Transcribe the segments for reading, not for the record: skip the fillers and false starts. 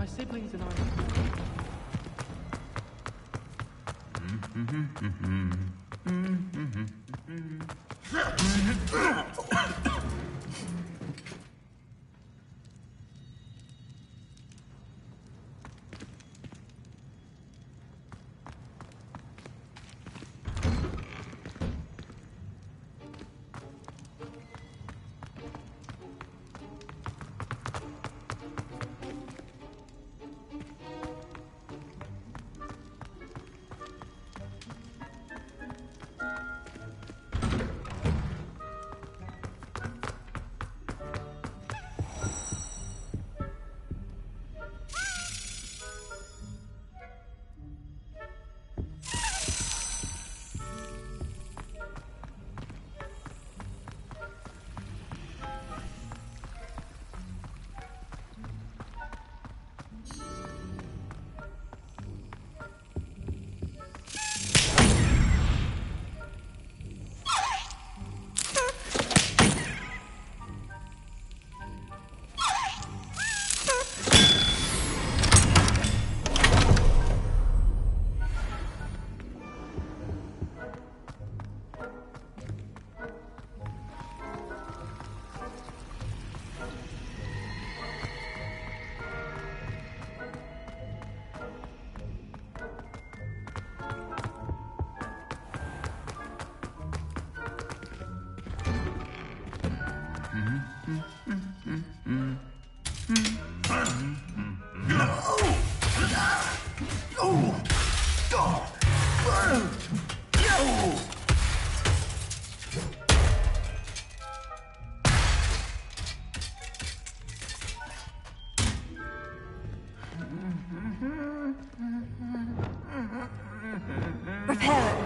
My siblings and I... Repair it.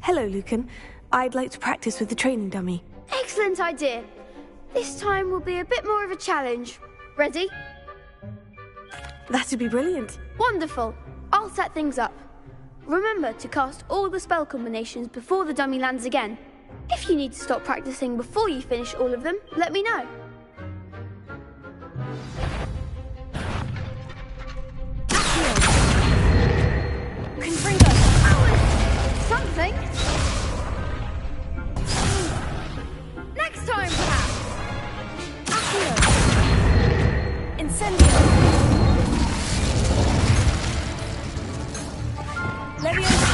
Hello, Lucan. I'd like to practice with the training dummy. Excellent idea. This time will be a bit more of a challenge. Ready? That'd be brilliant. Wonderful. I'll set things up. Remember to cast all the spell combinations before the dummy lands again. If you need to stop practicing before you finish all of them, let me know. Confringo. Something. Next time, perhaps. Accio. Incendio. Leviosa.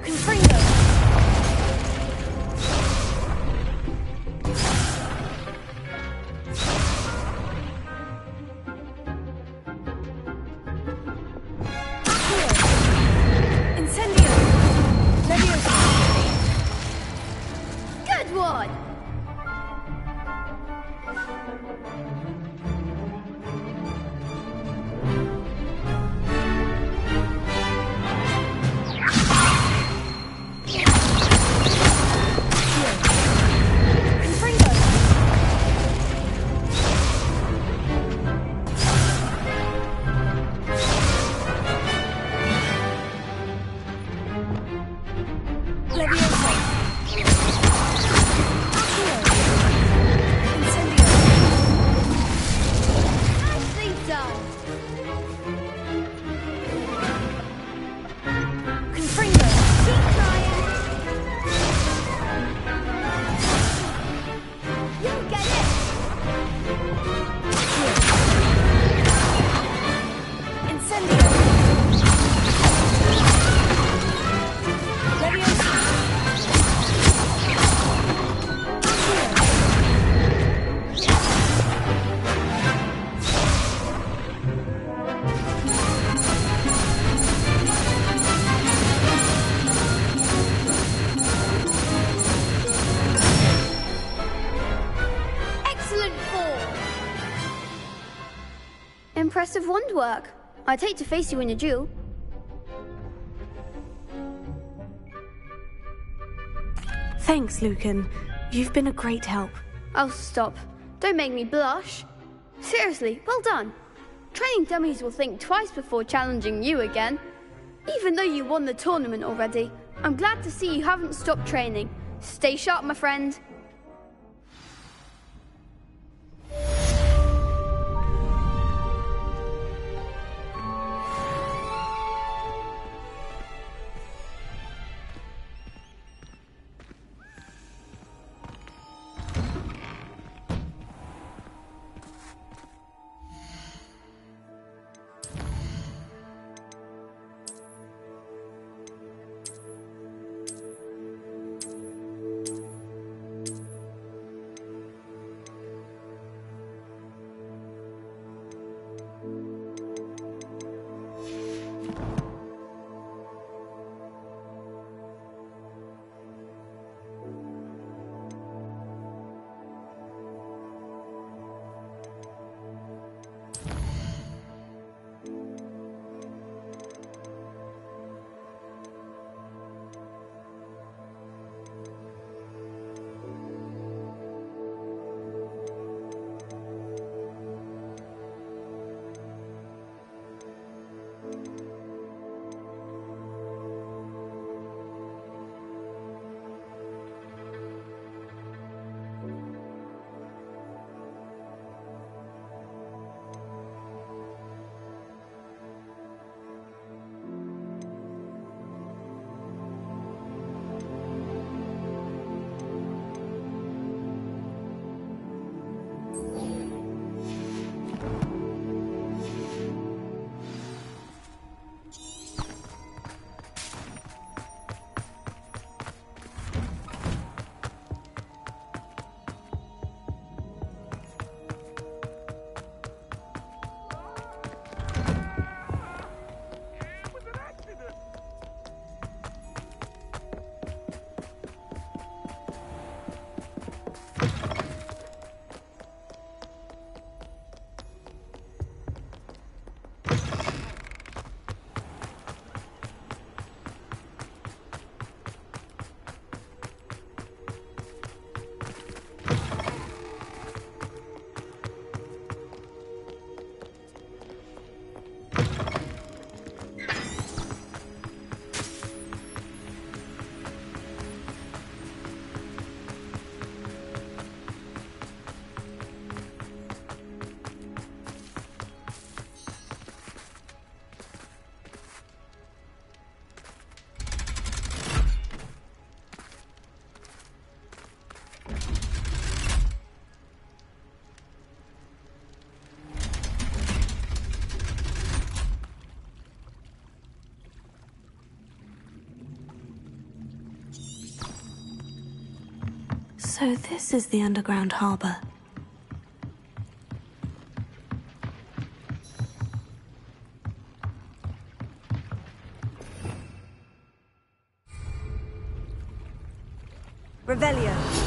Confringo. impressive wand work. I'd hate to face you in a duel. Thanks, Lucan. You've been a great help. Oh, stop. Don't make me blush. Seriously, well done. Training dummies will think twice before challenging you again. Even though you won the tournament already, I'm glad to see you haven't stopped training. Stay sharp, my friend. So this is the underground harbor. Revelio.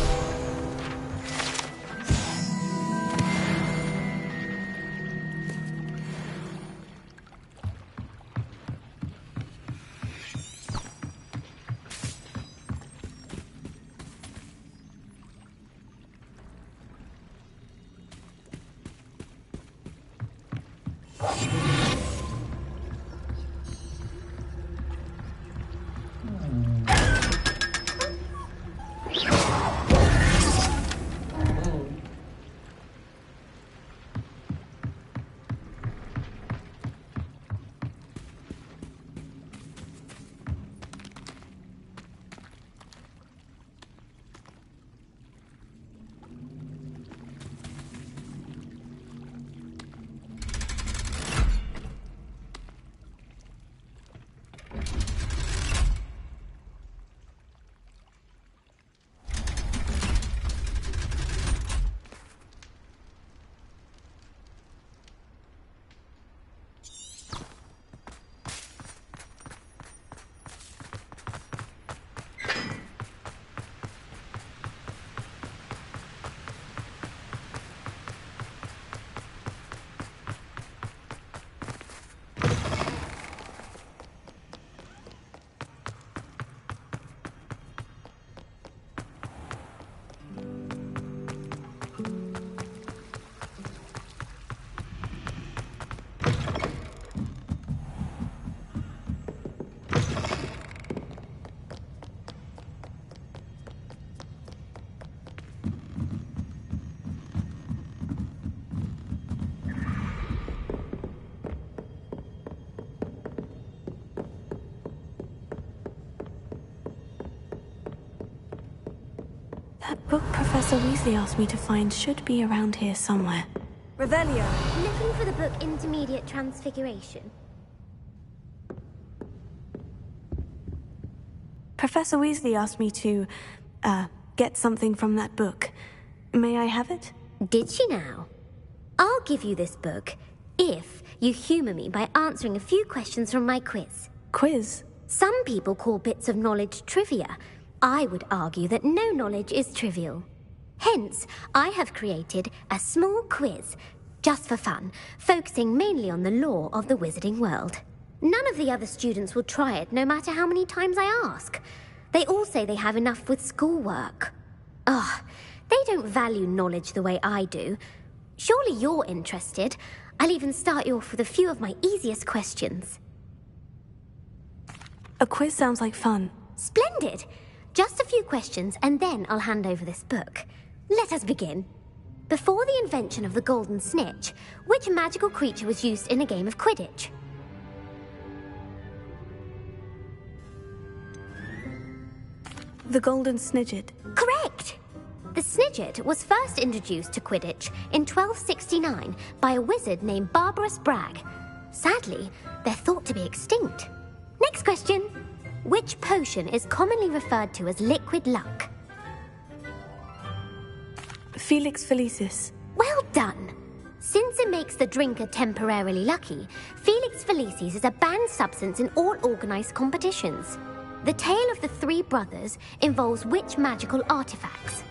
That book Professor Weasley asked me to find should be around here somewhere. Revelio. Looking for the book Intermediate Transfiguration? Professor Weasley asked me to, get something from that book. May I have it? Did she now? I'll give you this book if you humour me by answering a few questions from my quiz. Quiz? Some people call bits of knowledge trivia. I would argue that no knowledge is trivial. Hence, I have created a small quiz, just for fun, focusing mainly on the lore of the wizarding world. None of the other students will try it, no matter how many times I ask. They all say they have enough with schoolwork. Ugh, they don't value knowledge the way I do. Surely you're interested. I'll even start you off with a few of my easiest questions. A quiz sounds like fun. Splendid! Just a few questions, and then I'll hand over this book. Let us begin. Before the invention of the golden snitch, which magical creature was used in a game of Quidditch? The golden snidget. Correct! The snidget was first introduced to Quidditch in 1269 by a wizard named Barbarous Bragg. Sadly, they're thought to be extinct. Next question. Which potion is commonly referred to as liquid luck? Felix Felicis. Well done! Since it makes the drinker temporarily lucky, Felix Felicis is a banned substance in all organised competitions. The tale of the three brothers involves which magical artifacts?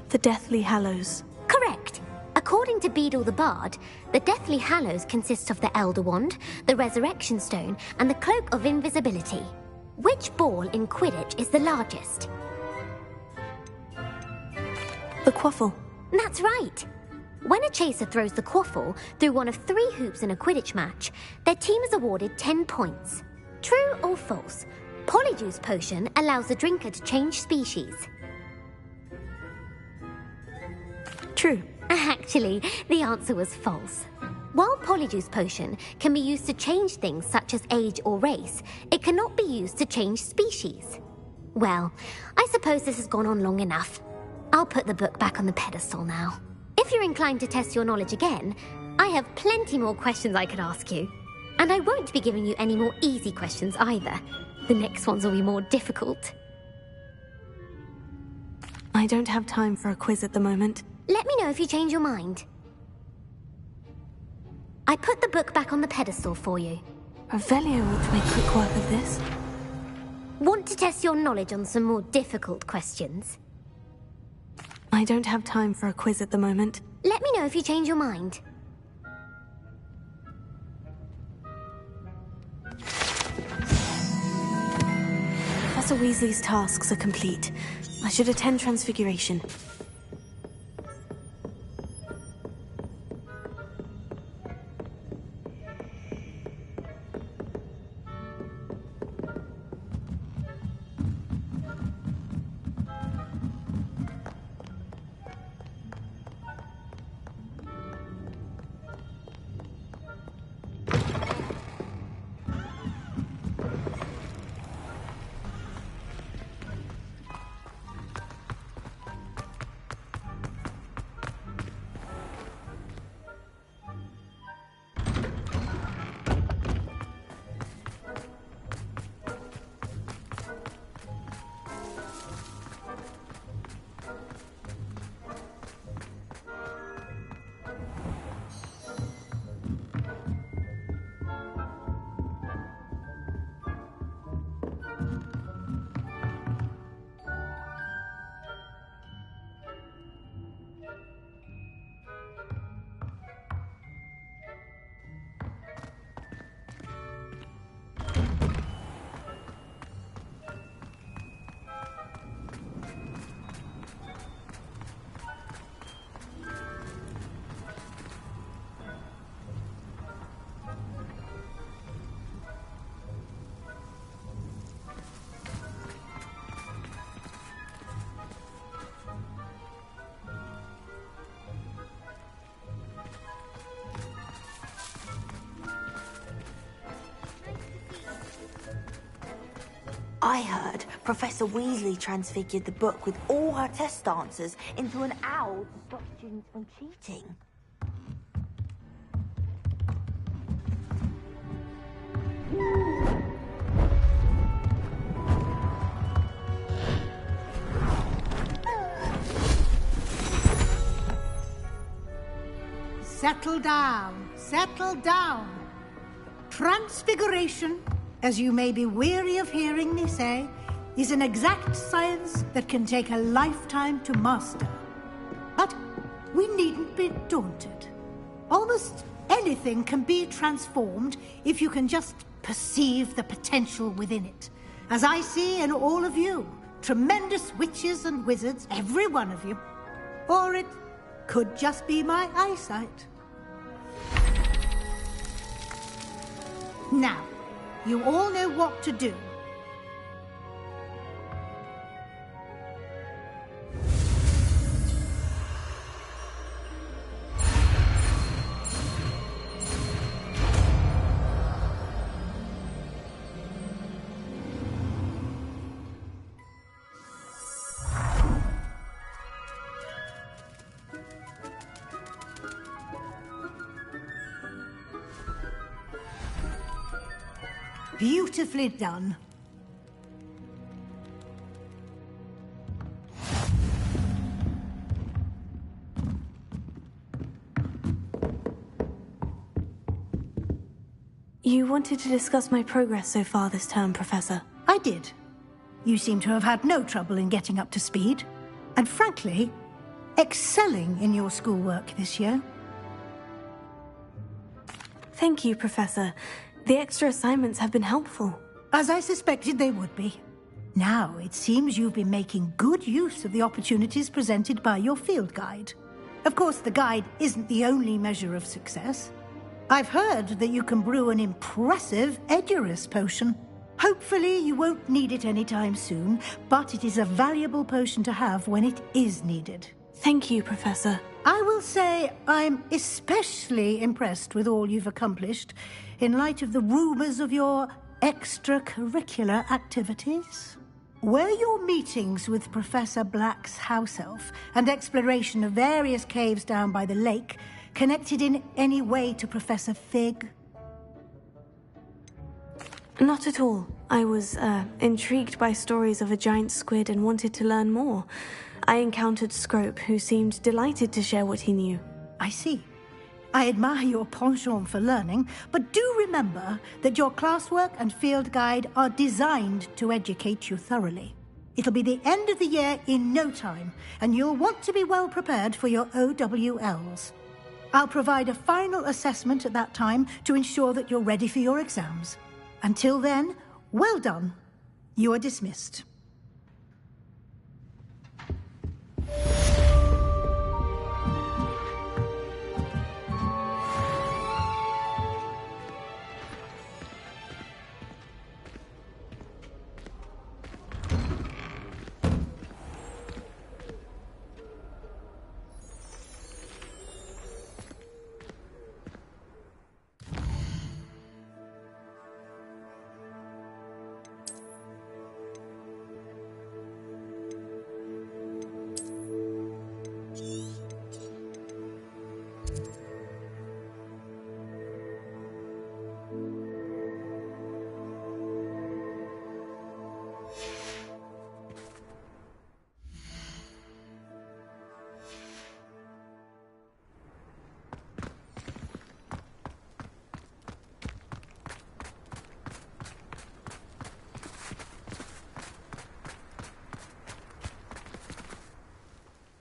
The Deathly Hallows. Correct! According to Beedle the Bard, the Deathly Hallows consists of the Elder Wand, the Resurrection Stone, and the Cloak of Invisibility. Which ball in Quidditch is the largest? The Quaffle. That's right! When a chaser throws the quaffle through one of 3 hoops in a Quidditch match, their team is awarded 10 points. True or false? Polyjuice Potion allows the drinker to change species. True. Actually, the answer was false. While Polyjuice Potion can be used to change things such as age or race, it cannot be used to change species. Well, I suppose this has gone on long enough. I'll put the book back on the pedestal now. If you're inclined to test your knowledge again, I have plenty more questions I could ask you. And I won't be giving you any more easy questions either. The next ones will be more difficult. I don't have time for a quiz at the moment. Let me know if you change your mind. I put the book back on the pedestal for you. Revelio ought to make quick work of this. Want to test your knowledge on some more difficult questions? I don't have time for a quiz at the moment. Let me know if you change your mind. Professor Weasley's tasks are complete. I should attend Transfiguration. I heard Professor Weasley transfigured the book with all her test answers into an owl to stop students from cheating. Settle down, settle down. Transfiguration, as you may be weary of hearing me say, is an exact science that can take a lifetime to master. But we needn't be daunted. Almost anything can be transformed if you can just perceive the potential within it. As I see in all of you, tremendous witches and wizards, every one of you. Or it could just be my eyesight. Now, you all know what to do. Beautifully done. You wanted to discuss my progress so far this term, Professor. I did. You seem to have had no trouble in getting up to speed. And frankly, excelling in your schoolwork this year. Thank you, Professor. The extra assignments have been helpful. As I suspected they would be. Now, it seems you've been making good use of the opportunities presented by your field guide. Of course, the guide isn't the only measure of success. I've heard that you can brew an impressive Edurus potion. Hopefully, you won't need it anytime soon, but it is a valuable potion to have when it is needed. Thank you, Professor. I will say I'm especially impressed with all you've accomplished in light of the rumors of your extracurricular activities. Were your meetings with Professor Black's house elf and exploration of various caves down by the lake connected in any way to Professor Fig? Not at all. I was intrigued by stories of a giant squid and wanted to learn more. I encountered Scrope, who seemed delighted to share what he knew. I see. I admire your penchant for learning, but do remember that your classwork and field guide are designed to educate you thoroughly. It'll be the end of the year in no time, and you'll want to be well prepared for your OWLs. I'll provide a final assessment at that time to ensure that you're ready for your exams. Until then, well done. You are dismissed.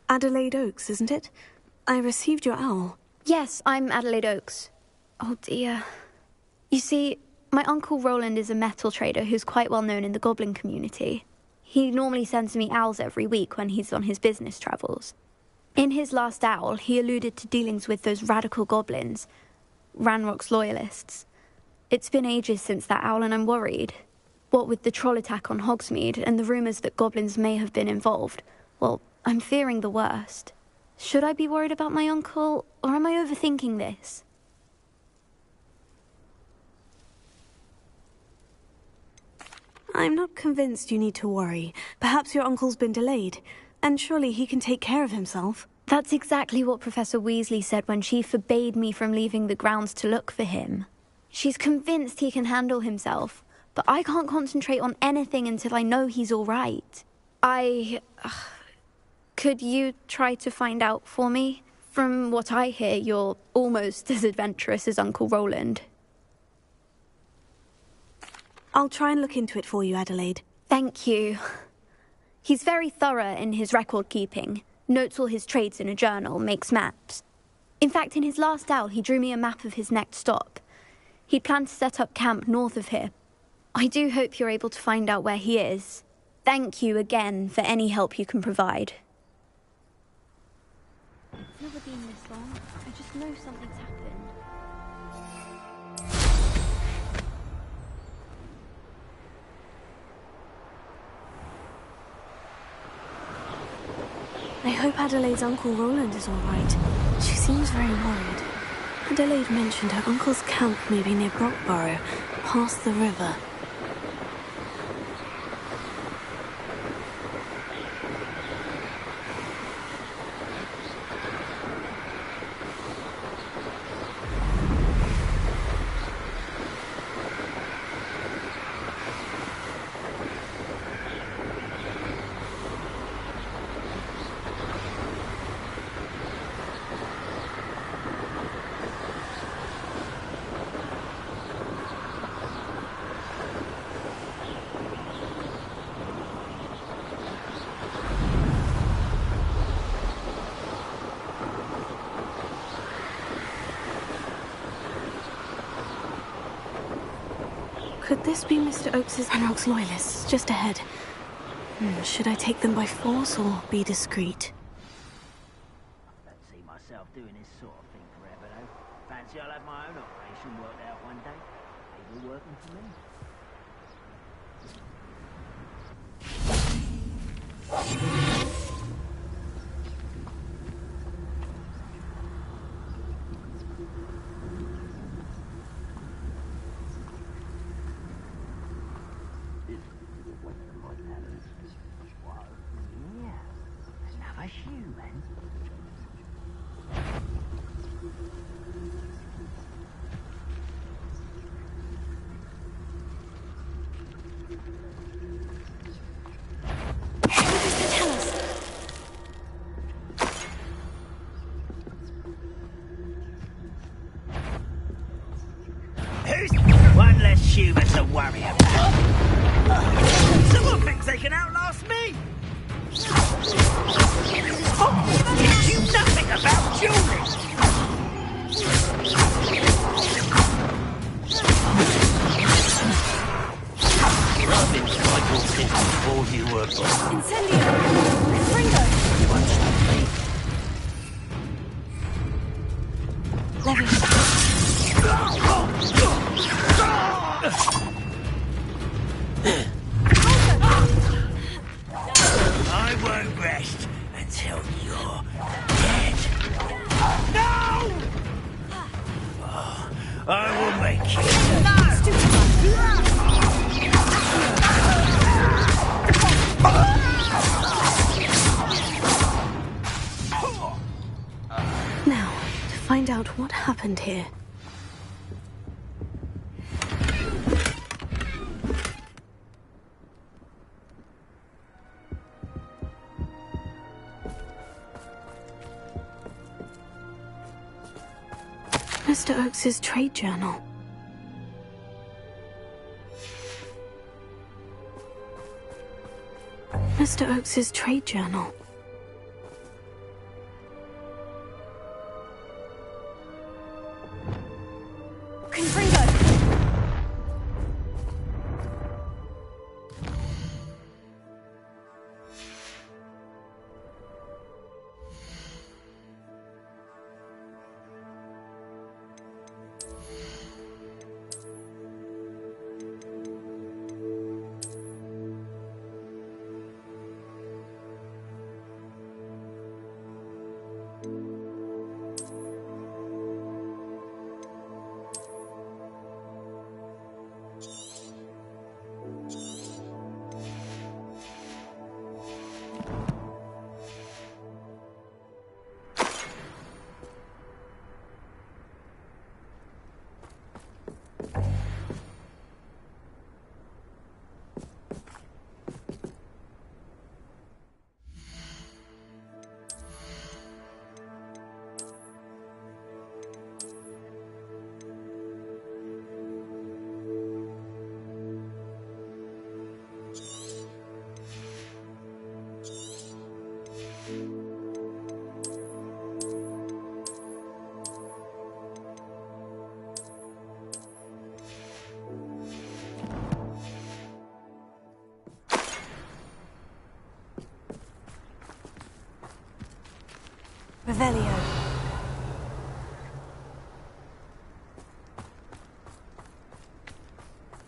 Adelaide Oaks, isn't it? I received your owl. Yes, I'm Adelaide Oaks. Oh dear. You see, my Uncle Roland is a metal trader who's quite well known in the goblin community. He normally sends me owls every week when he's on his business travels. In his last owl, he alluded to dealings with those radical goblins, Ranrock's loyalists. It's been ages since that owl and I'm worried. What with the troll attack on Hogsmeade and the rumours that goblins may have been involved, well, I'm fearing the worst. Should I be worried about my uncle, or am I overthinking this? I I'm not convinced you need to worry. Perhaps your uncle's been delayed, and surely he can take care of himself. That's exactly what Professor Weasley said when she forbade me from leaving the grounds to look for him. She's convinced he can handle himself, but I can't concentrate on anything until I know he's all right. Could you try to find out for me? From what I hear, you're almost as adventurous as Uncle Roland. I'll try and look into it for you, Adelaide. Thank you. He's very thorough in his record keeping. Notes all his trades in a journal, makes maps. In fact, in his last owl, he drew me a map of his next stop. He'd planned to set up camp north of here. I do hope you're able to find out where he is. Thank you again for any help you can provide. It's never been this long. I just know something's happened. I hope Adelaide's Uncle Roland is all right. She seems very worried. Adelaide mentioned her uncle's camp may be near Brockborough, past the river. Could this be Mr. Oakes's Penrock's loyalists just ahead? Should I take them by force or be discreet? I don't see myself doing this sort of thing forever, though. Fancy I'll have my own operation worked out one day. People working for me. One less humour to worry about. Someone thinks they can outlast me! Hogwarts teach you nothing about dueling! I've been cycle since before you were born. Incendio! Ringo! You won't stop me. Levy. I won't rest until you're dead. No! Oh, I will make you. Now, to find out what happened here. Mr. Oakes's trade journal. Mr. Oakes's trade journal. Revelio.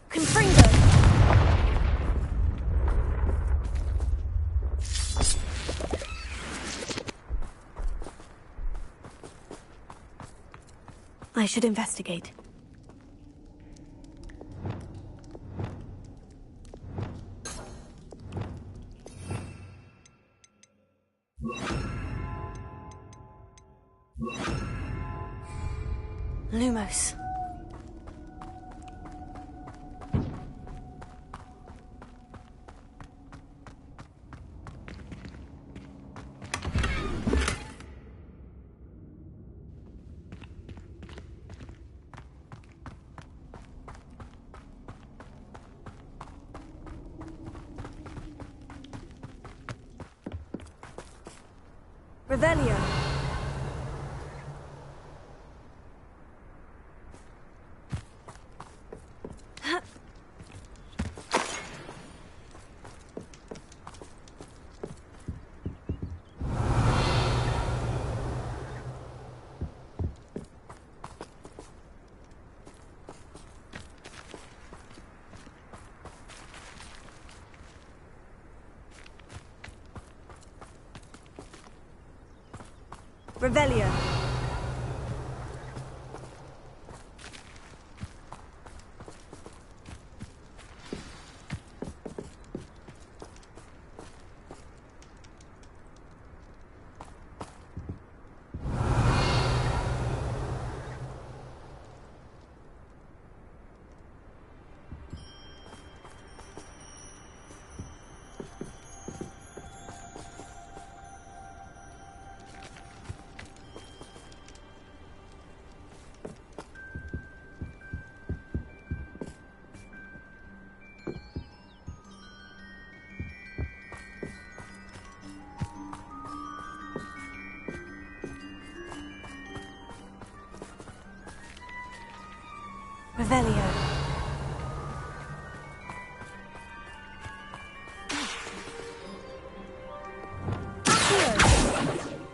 Confringo! I should investigate. Lumos. Revelio. Revelio. Revelio.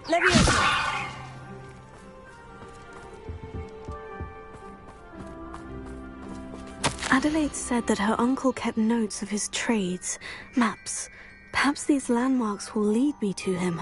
Leviosa. Adelaide said that her uncle kept notes of his trades, maps. Perhaps these landmarks will lead me to him.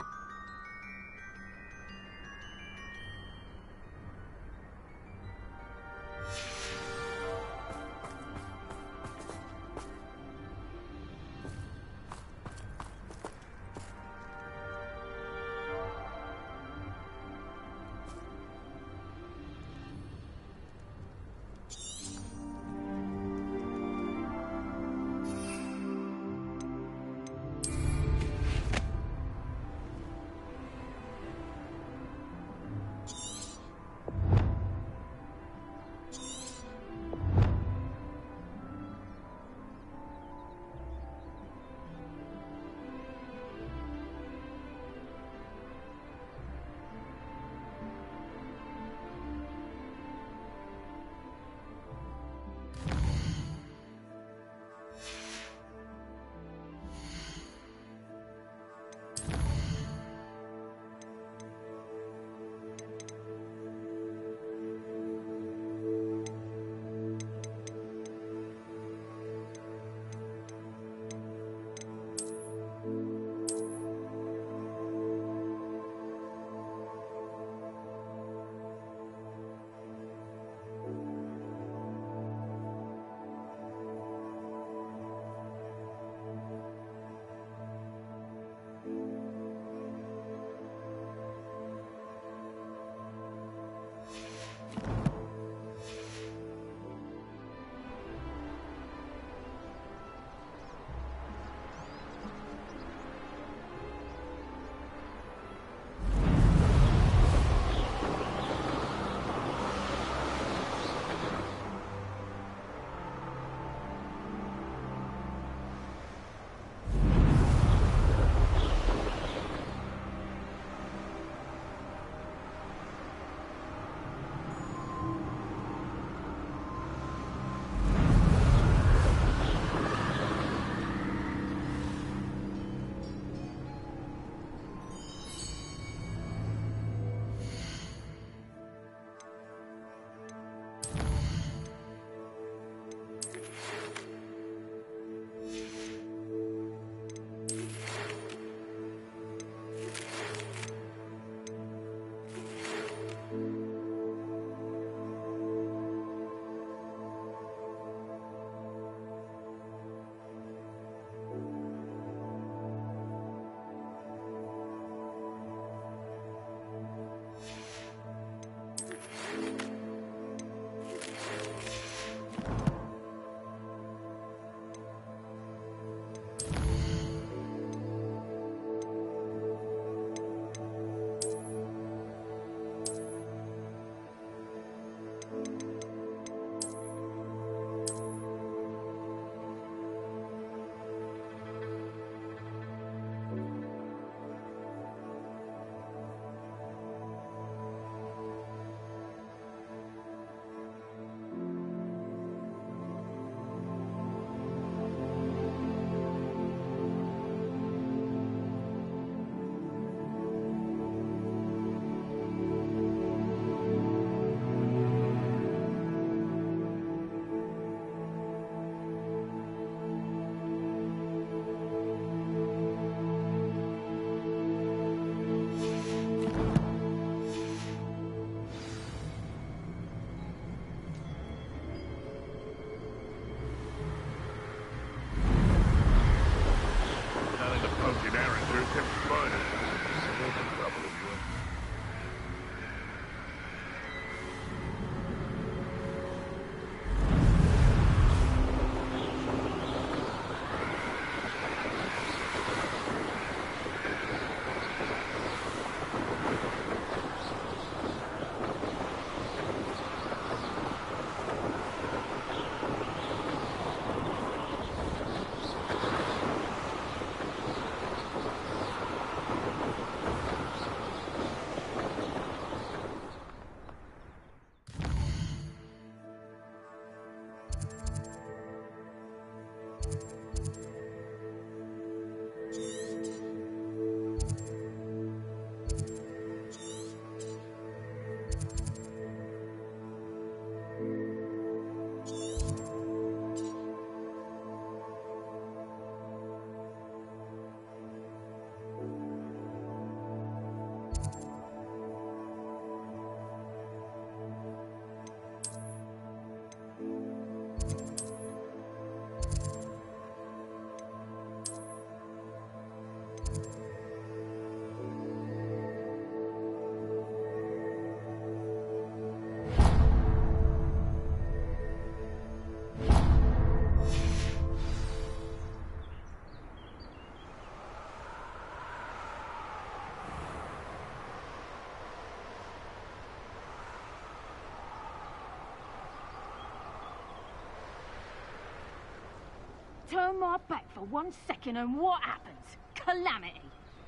turn my back for 1 second and what happens? Calamity.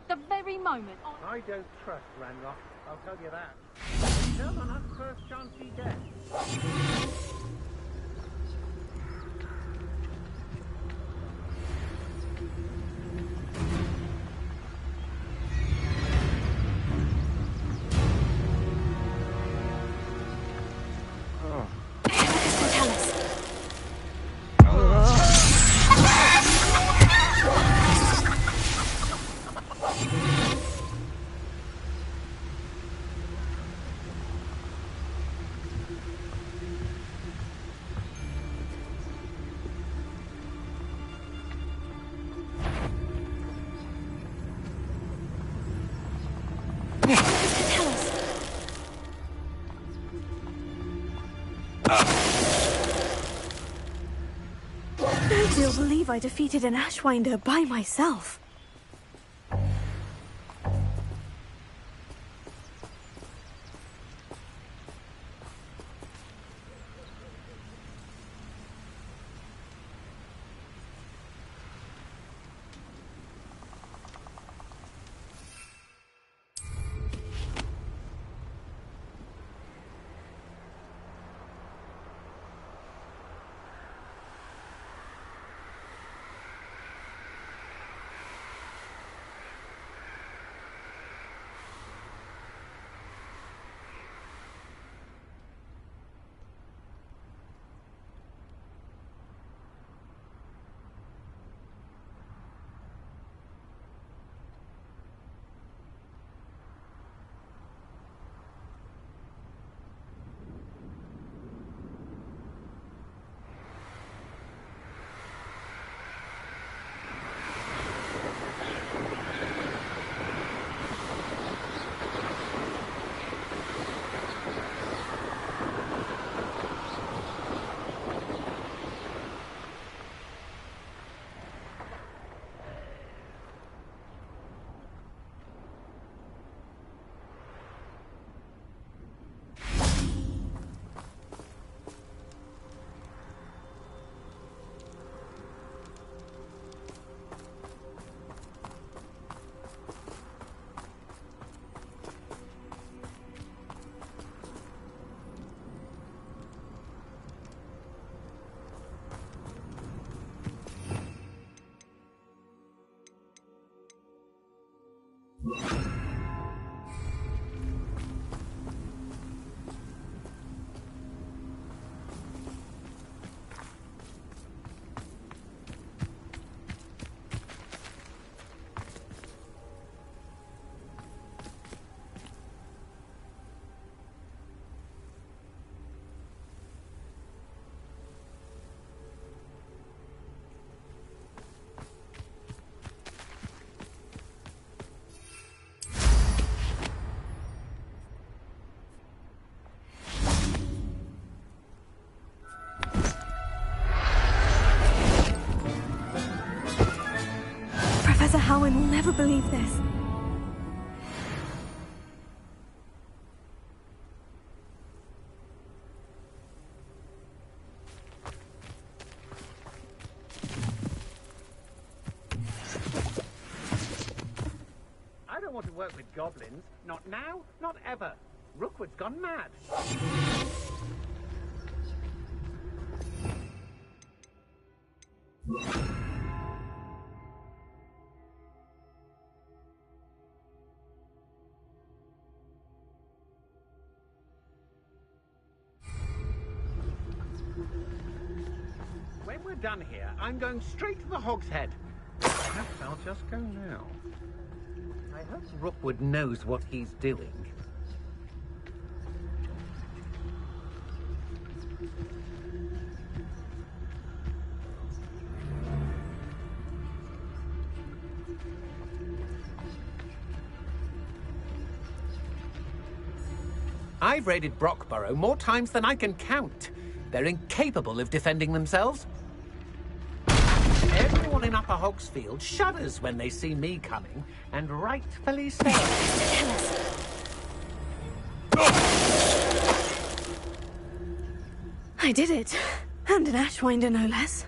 The very moment I don't trust Ranrock, I'll tell you that. Turn on us first chance he gets. I still believe I defeated an Ashwinder by myself. Professor Howin will never believe this. I don't want to work with goblins. Not now, not ever. Rookwood's gone mad. When we're done here, I'm going straight to the Hog's Head. Perhaps I'll just go now. I hope Rookwood knows what he's doing. I've raided Brockborough more times than I can count. They're incapable of defending themselves. Everyone in Upper Hogsfield shudders when they see me coming, and rightfully so. I did it. And an Ashwinder, no less.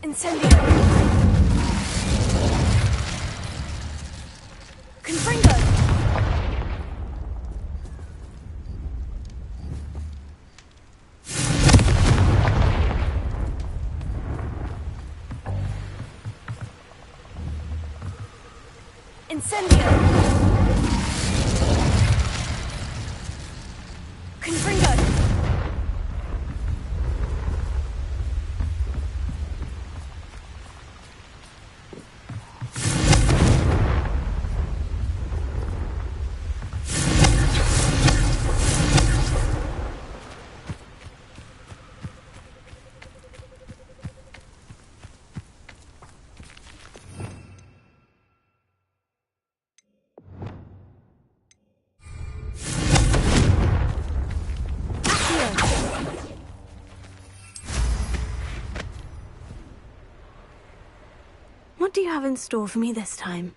Incendio! Confringo! Incendio! Confringo! What do you have in store for me this time?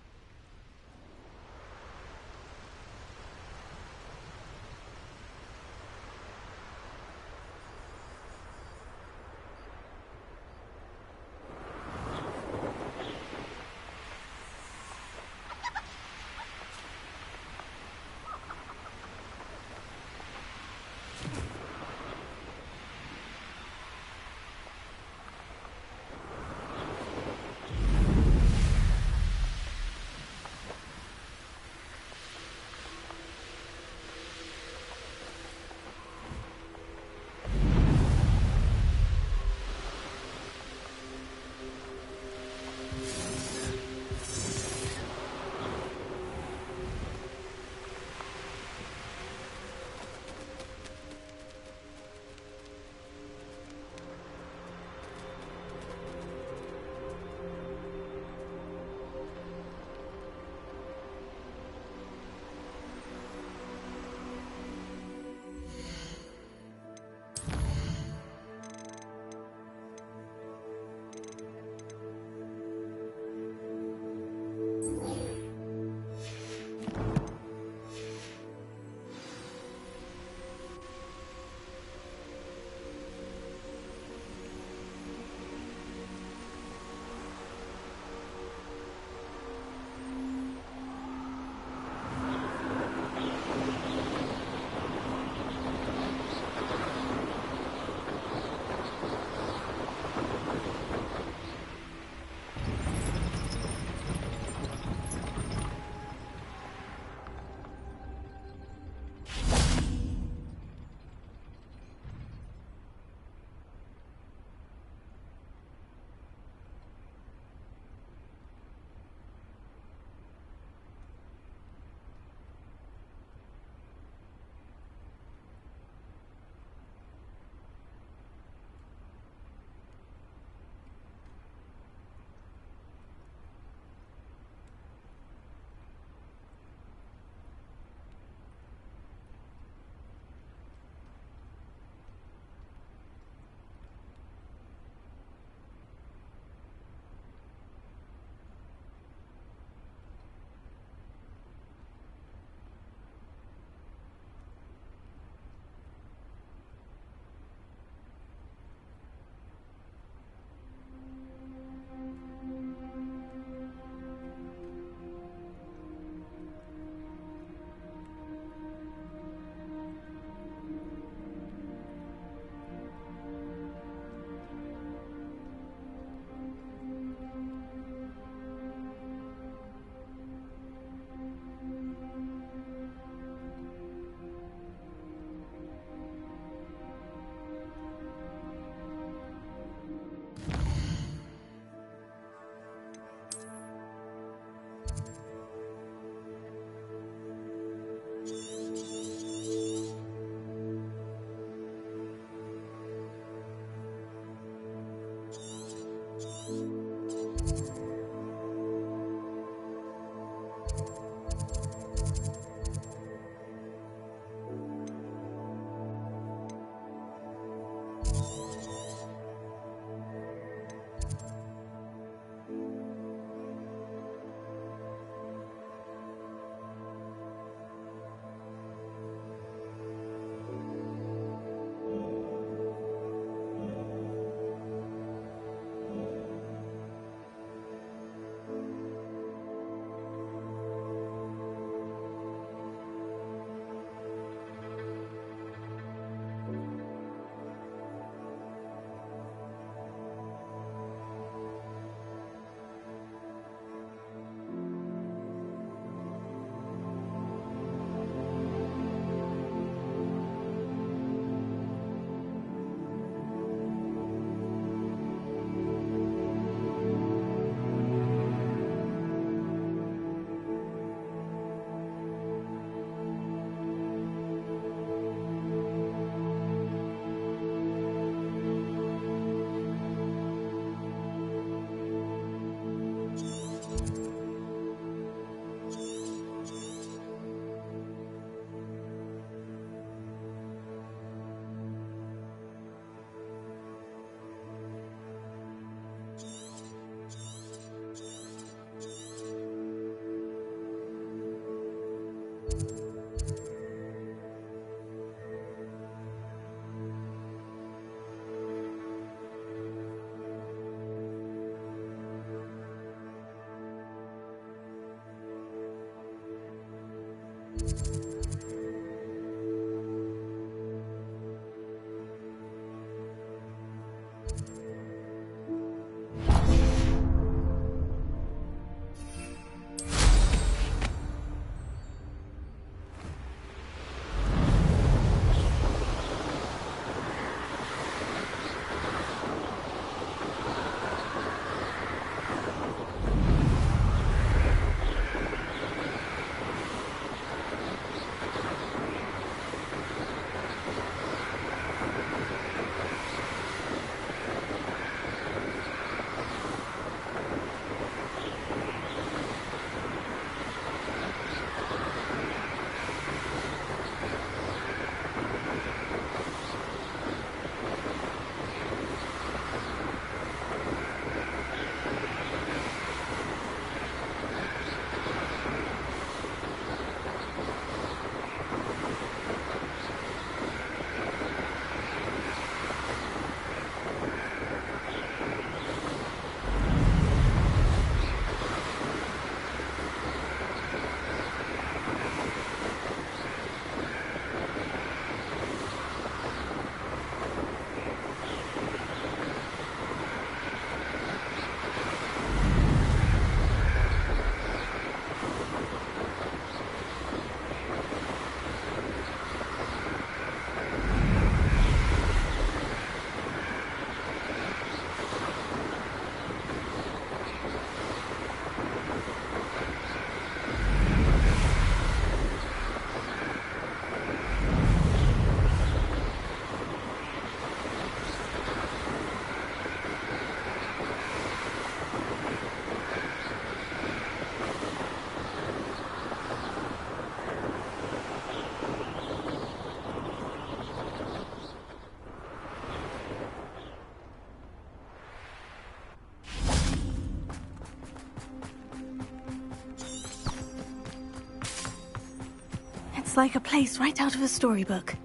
It's like a place right out of a storybook.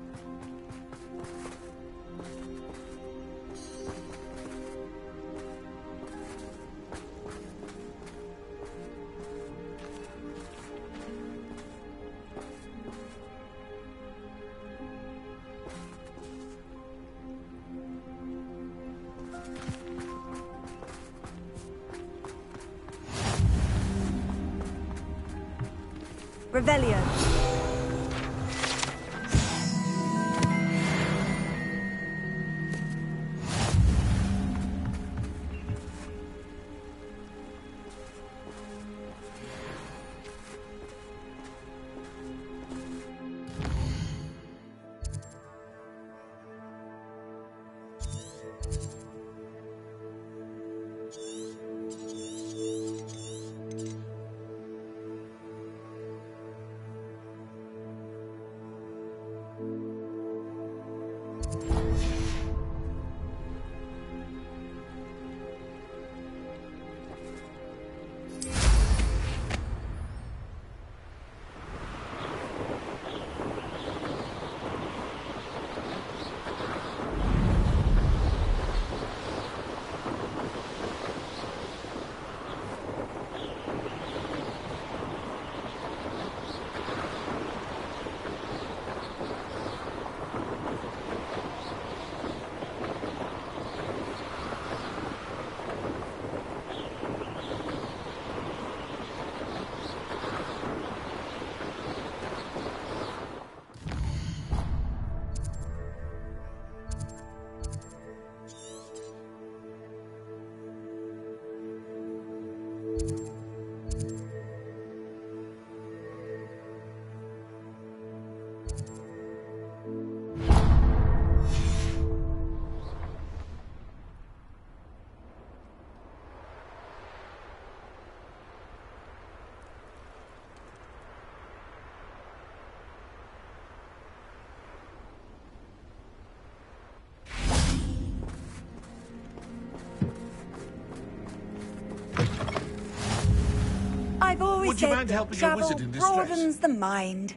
Revelio. I've always Would you said mind that helping a travel wizard in distress? broadens the mind.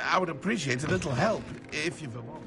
I would appreciate a little help, if you've a moment.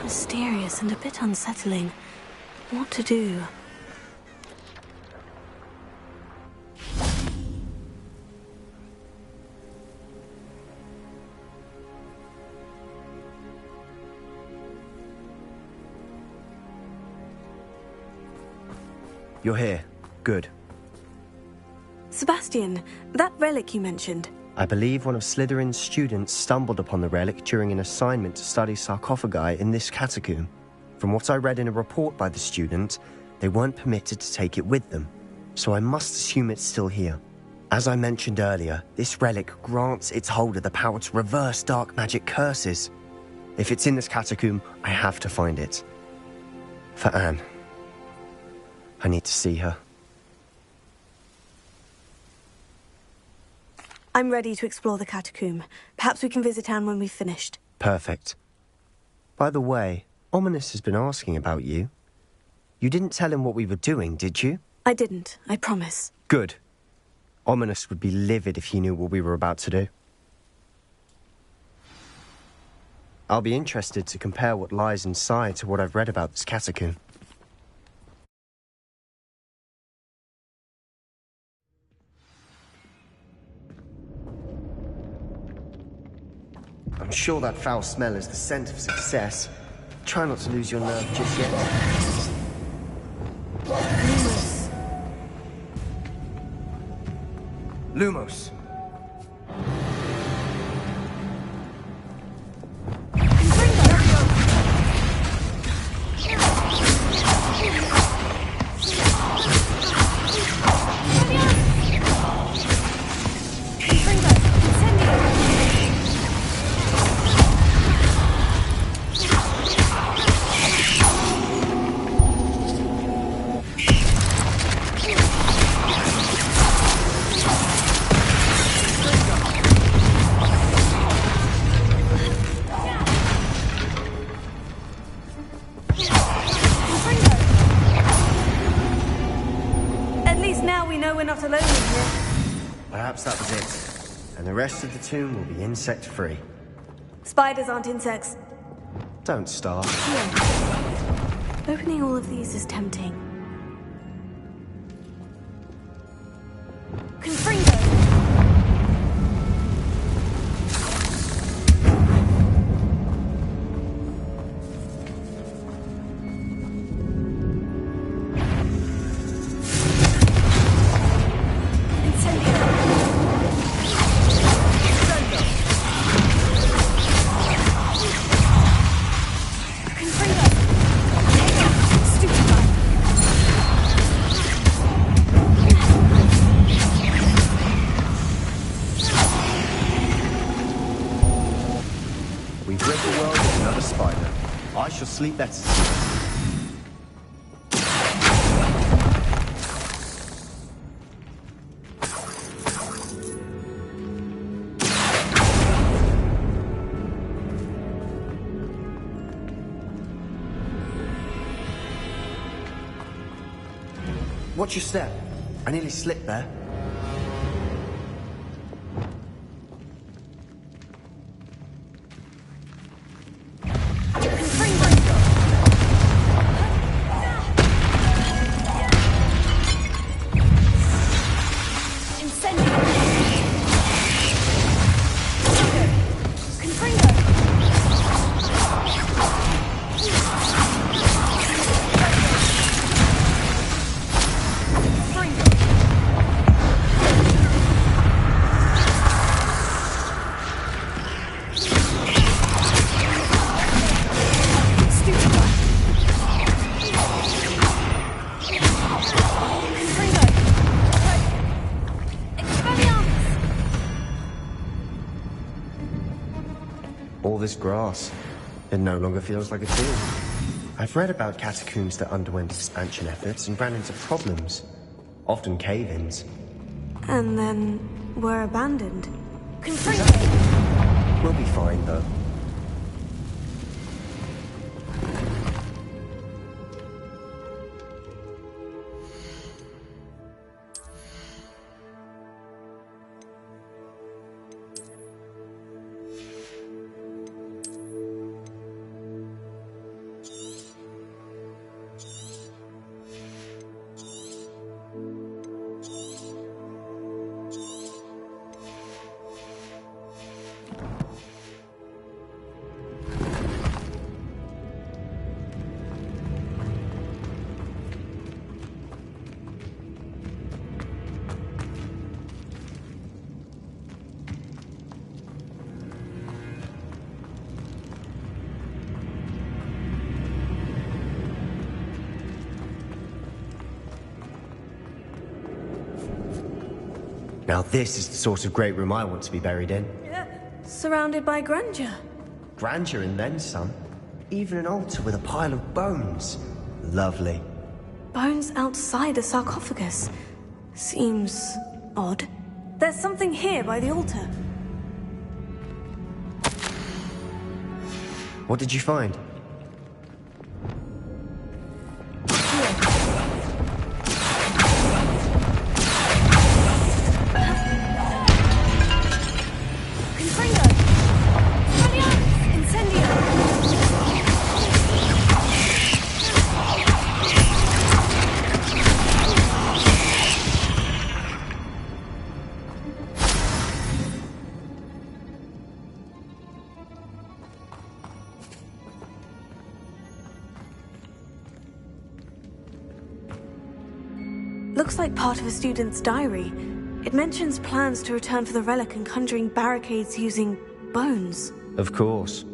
mysterious and a bit unsettling. What to do? You're here. Good. Sebastian, that relic you mentioned. I believe one of Slytherin's students stumbled upon the relic during an assignment to study sarcophagi in this catacomb. From what I read in a report by the student, they weren't permitted to take it with them, so I must assume it's still here. As I mentioned earlier, this relic grants its holder the power to reverse dark magic curses. If it's in this catacomb, I have to find it. For Anne. I need to see her. I'm ready to explore the catacomb. Perhaps we can visit Anne when we've finished. Perfect. By the way, Ominous has been asking about you. You didn't tell him what we were doing, did you? I didn't, I promise. Good. Ominous would be livid if he knew what we were about to do. I'll be interested to compare what lies inside to what I've read about this catacomb. I'm sure that foul smell is the scent of success. Try not to lose your nerve just yet. Lumos. Perhaps that was it. And the rest of the tomb will be insect-free. Spiders aren't insects. Don't start. Opening all of these is tempting. Confringo! Sleep better. Watch your step. I nearly slipped there. This grass. It no longer feels like a tomb. I've read about catacombs that underwent expansion efforts and ran into problems. Often cave-ins. And then were abandoned. We'll be fine, though. Now this is the sort of great room I want to be buried in. Surrounded by grandeur. Grandeur and then some. Even an altar with a pile of bones. Lovely. Bones outside a sarcophagus. Seems odd. There's something here by the altar. What did you find? Looks like part of a student's diary. It mentions plans to return for the relic and conjuring barricades using bones. Of course.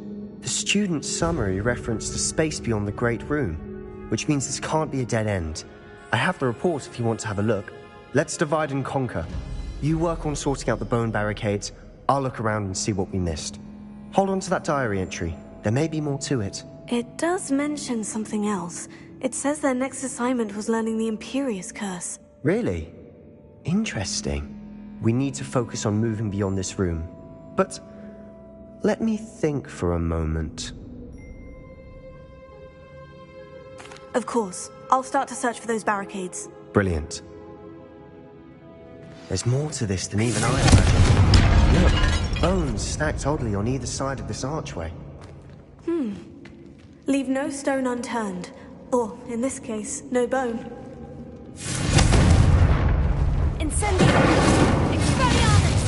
The student's summary referenced a space beyond the Great Room, which means this can't be a dead end. I have the report if you want to have a look. Let's divide and conquer. You work on sorting out the bone barricades. I'll look around and see what we missed. Hold on to that diary entry. There may be more to it. It does mention something else. It says their next assignment was learning the Imperious Curse. Really? Interesting. We need to focus on moving beyond this room. But let me think for a moment. Of course. I'll start to search for those barricades. Brilliant. There's more to this than even I imagined. Look, bones stacked oddly on either side of this archway. Leave no stone unturned. Or, in this case, no bone. Incendio! Expelliarmus!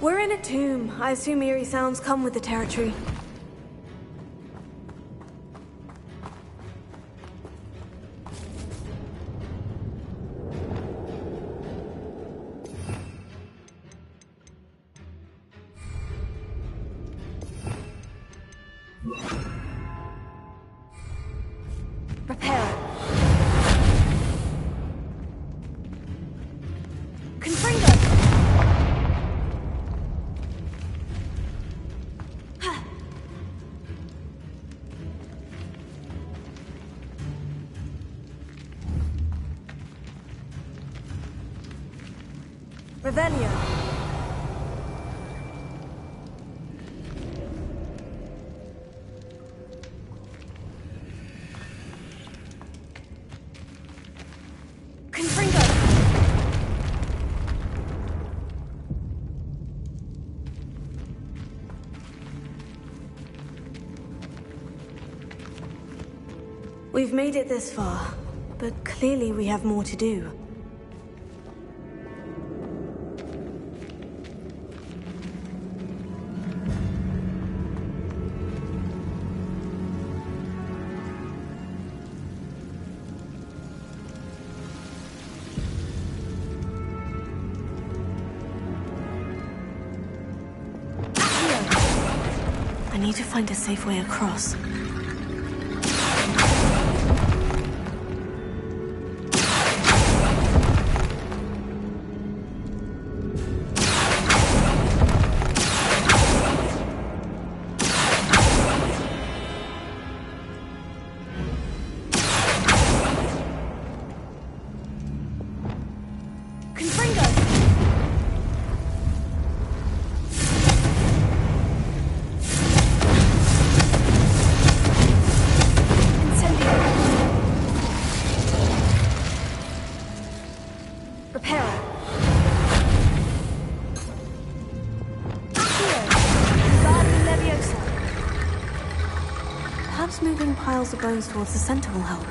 We're in a tomb. I assume eerie sounds come with the territory. Revelio. Confringo. We've made it this far, but clearly we have more to do. I need to find a safe way across. Moving piles of bones towards the center will help.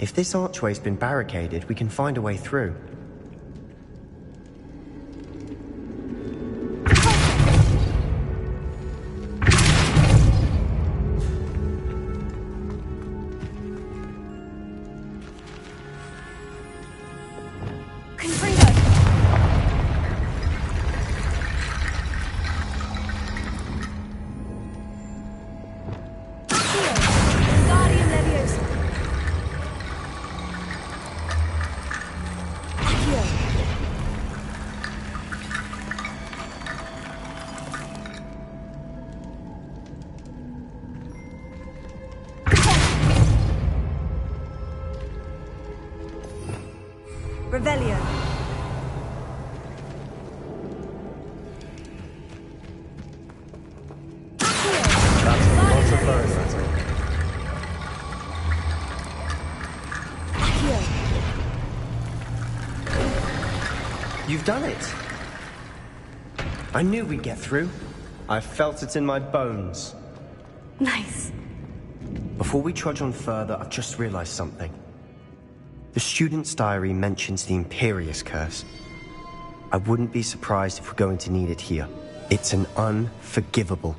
If this archway's been barricaded, we can find a way through. Revelio. You've done it! I knew we'd get through. I felt it in my bones. Nice. Before we trudge on further, I've just realized something. The student's diary mentions the Imperious Curse. I wouldn't be surprised if we're going to need it here. It's an unforgivable,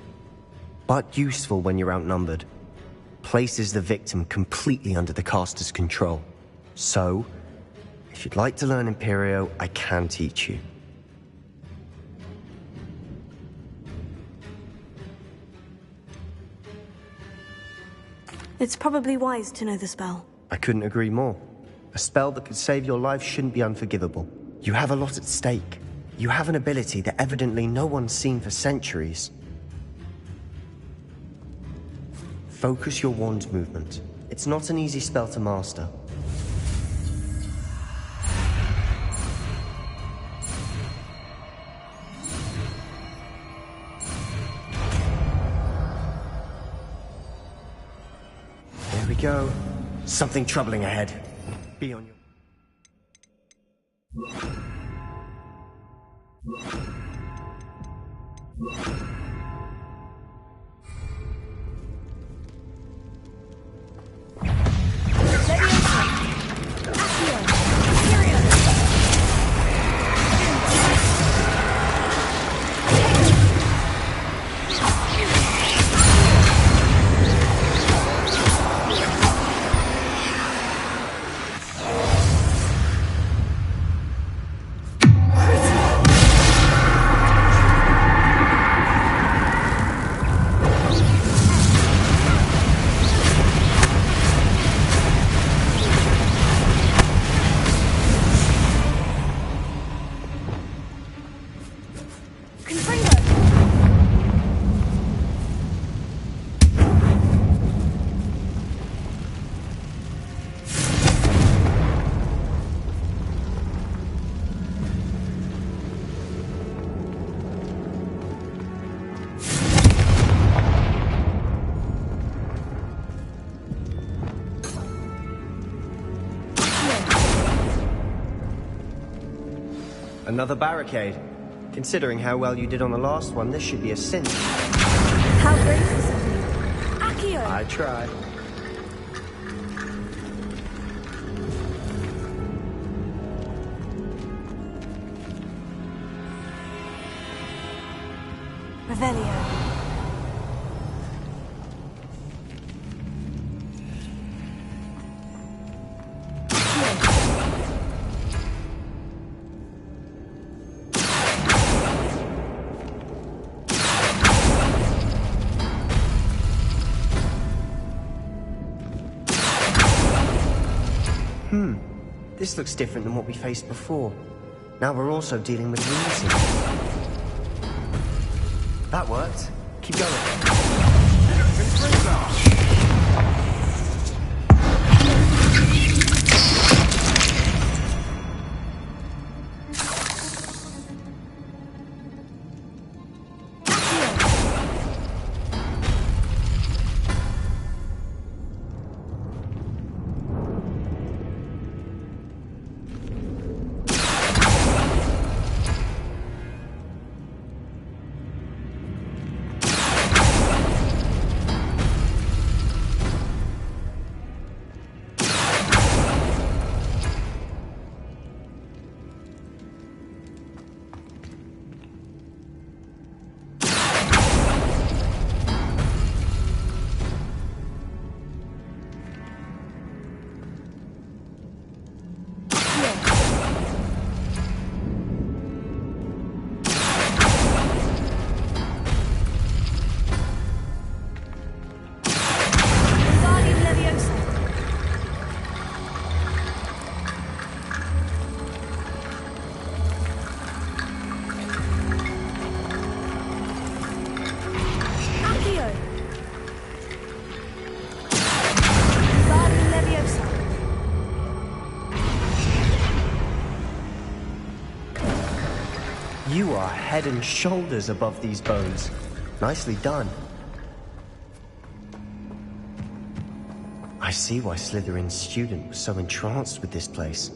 but useful when you're outnumbered. Places the victim completely under the caster's control. So, if you'd like to learn Imperio, I can teach you. It's probably wise to know the spell. I couldn't agree more. A spell that could save your life shouldn't be unforgivable. You have a lot at stake. You have an ability that evidently no one's seen for centuries. Focus your wand movement. It's not an easy spell to master. There we go. Something troubling ahead. Be on your... Another barricade. Considering how well you did on the last one, this should be a cinch. How great is it? Accio! I tried. Revelio. This looks different than what we faced before. Now we're also dealing with reason. That worked. Keep going. You are head and shoulders above these bones. Nicely done. I see why Slytherin's student was so entranced with this place.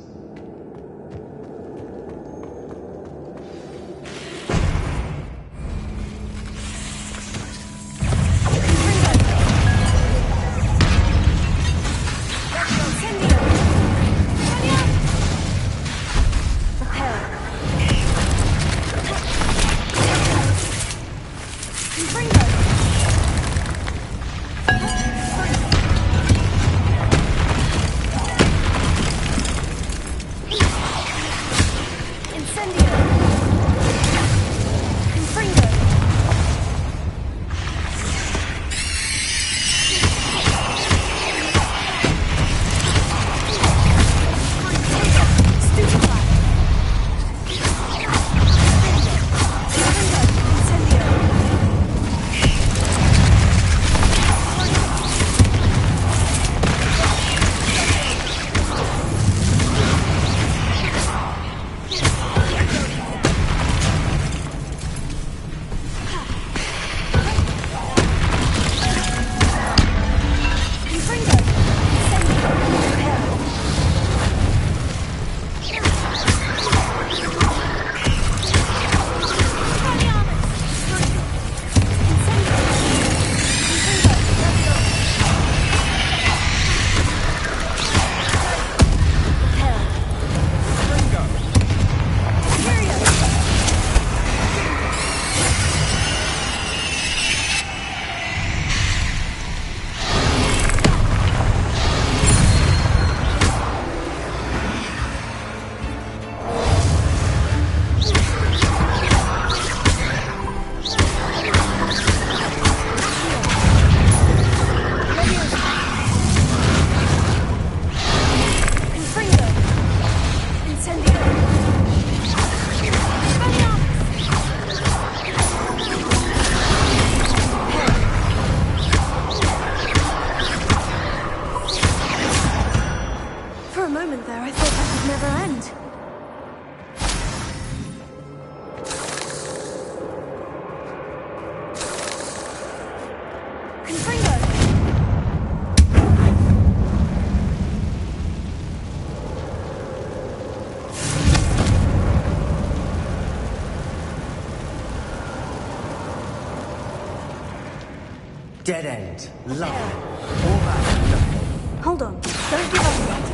Dead end. Lovely. All that, nothing. Hold on. Don't give up yet.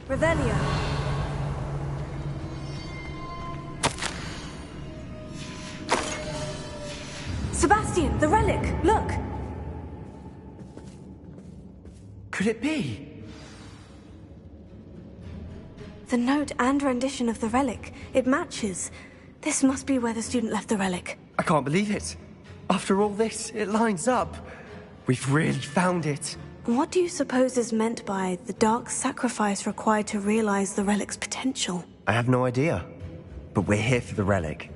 Revelio. Sebastian, the relic! Look! Could it be? The note and rendition of the relic. It matches. This must be where the student left the relic. I can't believe it. After all this, it lines up. We've really found it. What do you suppose is meant by the dark sacrifice required to realize the relic's potential? I have no idea. But we're here for the relic.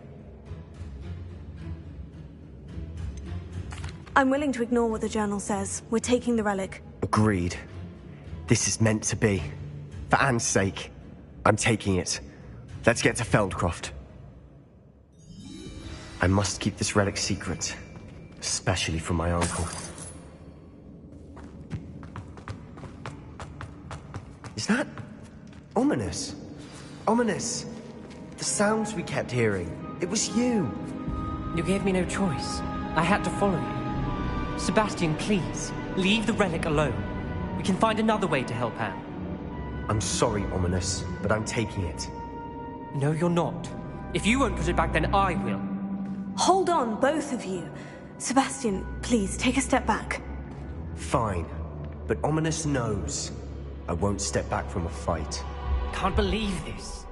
I'm willing to ignore what the journal says. We're taking the relic. Agreed. This is meant to be. For Anne's sake, I'm taking it. Let's get to Feldcroft. I must keep this relic secret, especially from my uncle. Is that ominous? Ominous. The sounds we kept hearing. It was you. You gave me no choice. I had to follow you. Sebastian, please, leave the relic alone. We can find another way to help Anne. I'm sorry, Ominous, but I'm taking it. No, you're not. If you won't put it back, then I will. Hold on, both of you. Sebastian, please, take a step back. Fine. But Ominous knows I won't step back from a fight. Can't believe this.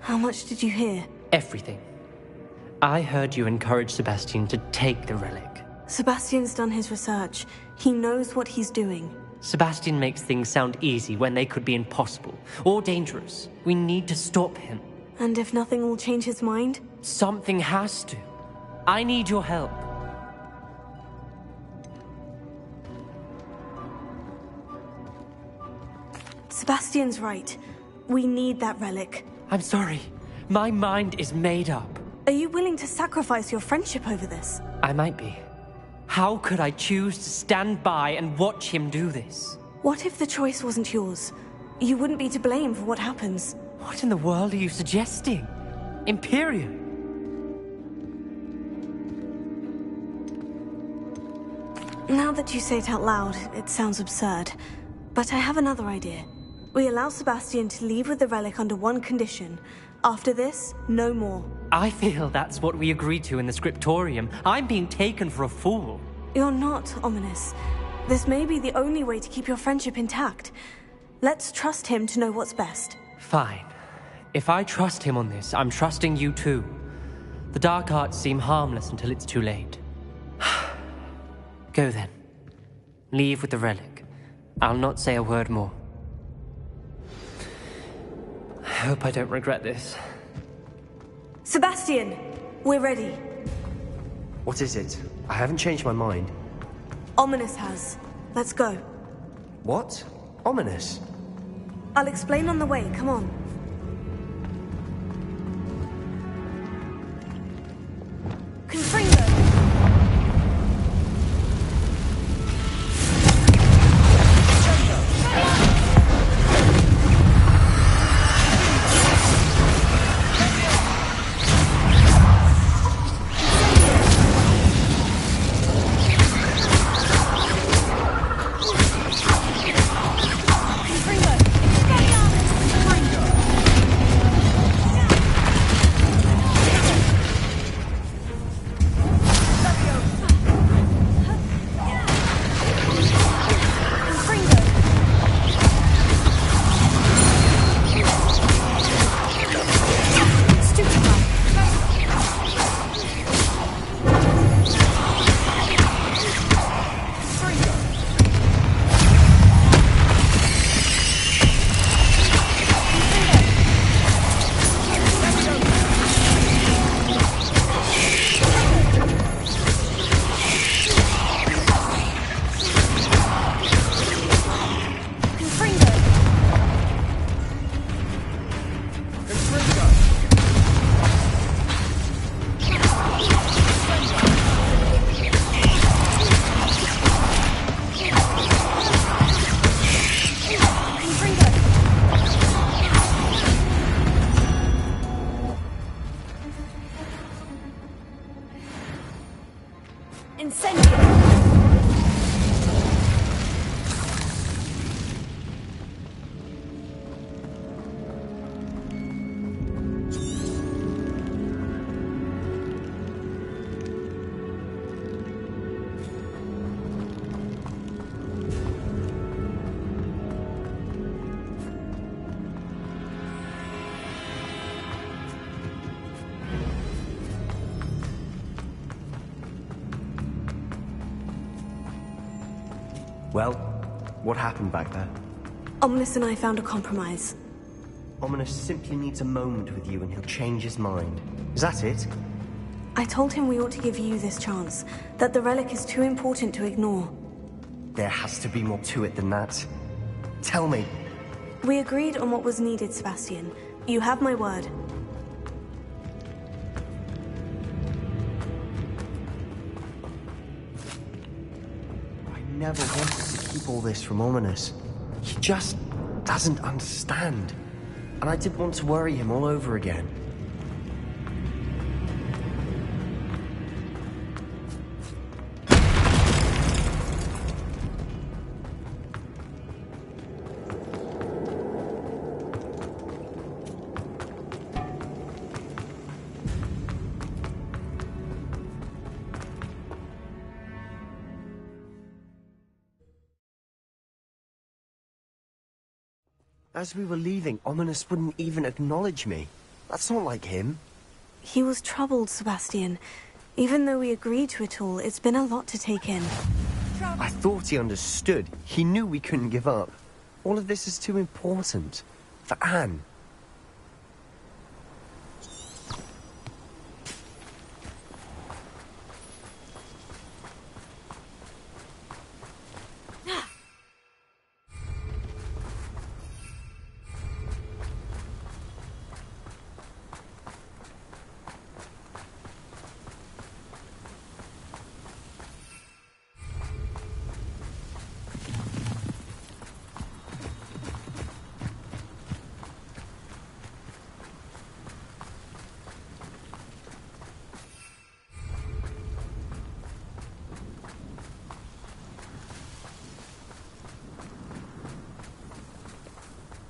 How much did you hear? Everything. I heard you encourage Sebastian to take the relic. Sebastian's done his research. He knows what he's doing. Sebastian makes things sound easy when they could be impossible or dangerous. We need to stop him. And if nothing will change his mind? Something has to. I need your help. Sebastian's right. We need that relic. I'm sorry. My mind is made up. Are you willing to sacrifice your friendship over this? I might be. How could I choose to stand by and watch him do this? What if the choice wasn't yours? You wouldn't be to blame for what happens. What in the world are you suggesting? Imperium? Now that you say it out loud, it sounds absurd. But I have another idea. We allow Sebastian to leave with the relic under one condition. After this, no more. I feel that's what we agreed to in the scriptorium. I'm being taken for a fool. You're not, Ominous. This may be the only way to keep your friendship intact. Let's trust him to know what's best. Fine. If I trust him on this, I'm trusting you too. The dark arts seem harmless until it's too late. Go then. Leave with the relic. I'll not say a word more. I hope I don't regret this. Sebastian! We're ready. What is it? I haven't changed my mind. Ominous has. Let's go. What? Ominous? I'll explain on the way. Come on. Confringo! Well, what happened back there? Ominous and I found a compromise. Ominous simply needs a moment with you and he'll change his mind. Is that it? I told him we ought to give you this chance, that the relic is too important to ignore. There has to be more to it than that. Tell me. We agreed on what was needed, Sebastian. You have my word. I never wanted to keep all this from Ominous. He just doesn't understand. And I didn't want to worry him all over again. As we were leaving, Ominous wouldn't even acknowledge me. That's not like him. He was troubled, Sebastian. Even though we agreed to it all, it's been a lot to take in. I thought he understood. He knew we couldn't give up. All of this is too important. For Anne.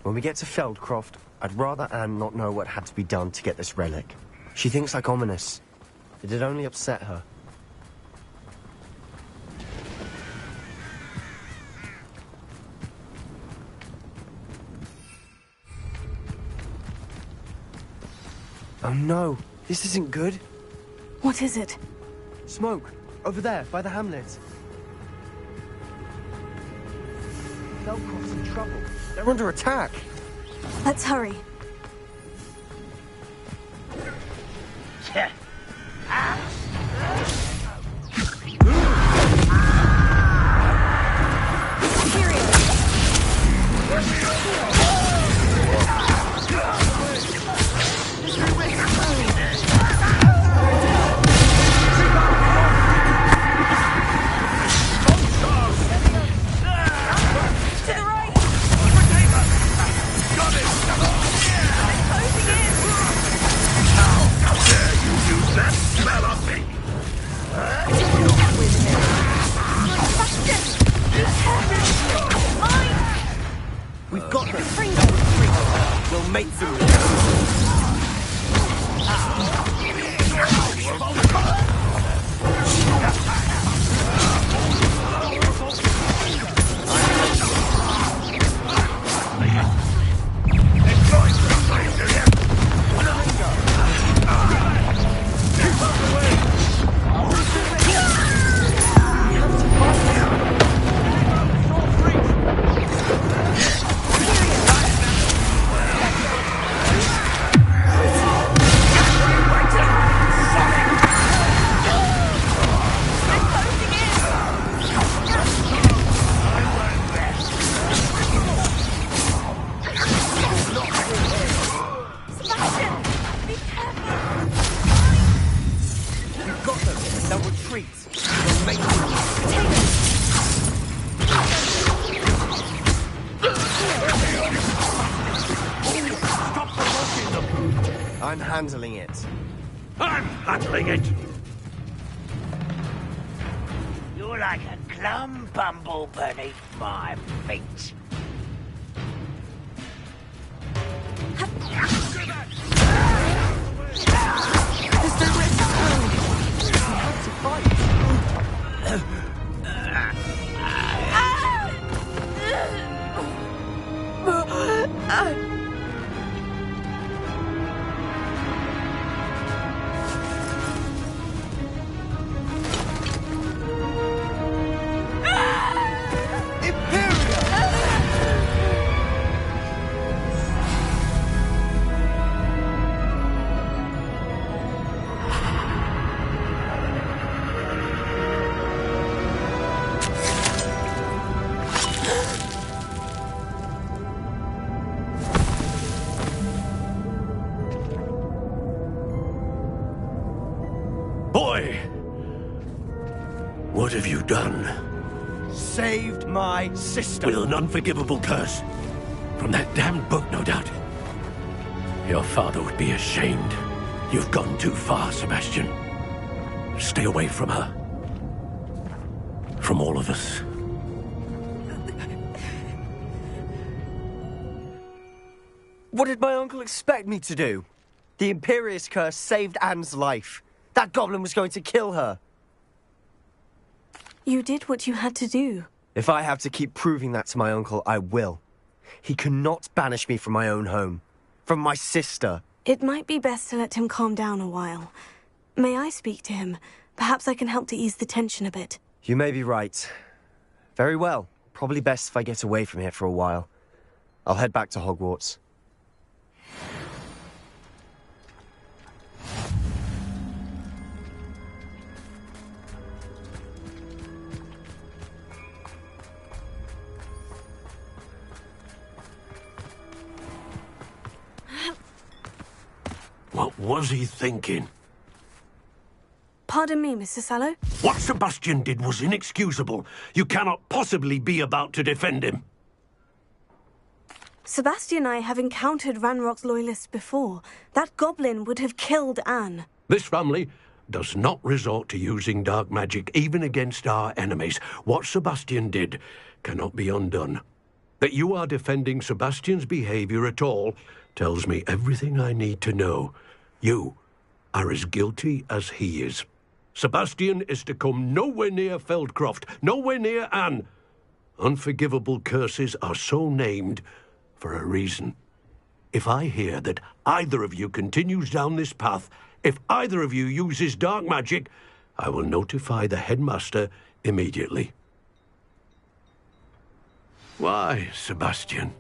When we get to Feldcroft, I'd rather Anne not know what had to be done to get this relic. She thinks like ominous. It'd only upset her. Oh no, this isn't good. What is it? Smoke, over there, by the hamlet. Feldcroft's in trouble. They're under attack. Let's hurry. Yeah. We've got them. We'll make them. I'm handling it. I'm handling it! You're like a glum bumble beneath my feet. Boy! What have you done? Saved my sister. With an unforgivable curse. From that damned book, no doubt. Your father would be ashamed. You've gone too far, Sebastian. Stay away from her. From all of us. What did my uncle expect me to do? The Imperious curse saved Anne's life. That goblin was going to kill her. You did what you had to do. If I have to keep proving that to my uncle, I will. He cannot banish me from my own home. From my sister. It might be best to let him calm down a while. May I speak to him? Perhaps I can help to ease the tension a bit. You may be right. Very well. Probably best if I get away from here for a while. I'll head back to Hogwarts. What was he thinking? Pardon me, Mr. Sallow? What Sebastian did was inexcusable. You cannot possibly be about to defend him. Sebastian and I have encountered Ranrock's loyalists before. That goblin would have killed Anne. This family does not resort to using dark magic even against our enemies. What Sebastian did cannot be undone. That you are defending Sebastian's behavior at all tells me everything I need to know. You are as guilty as he is. Sebastian is to come nowhere near Feldcroft, nowhere near Anne. Unforgivable curses are so named for a reason. If I hear that either of you continues down this path, if either of you uses dark magic, I will notify the headmaster immediately. Why, Sebastian?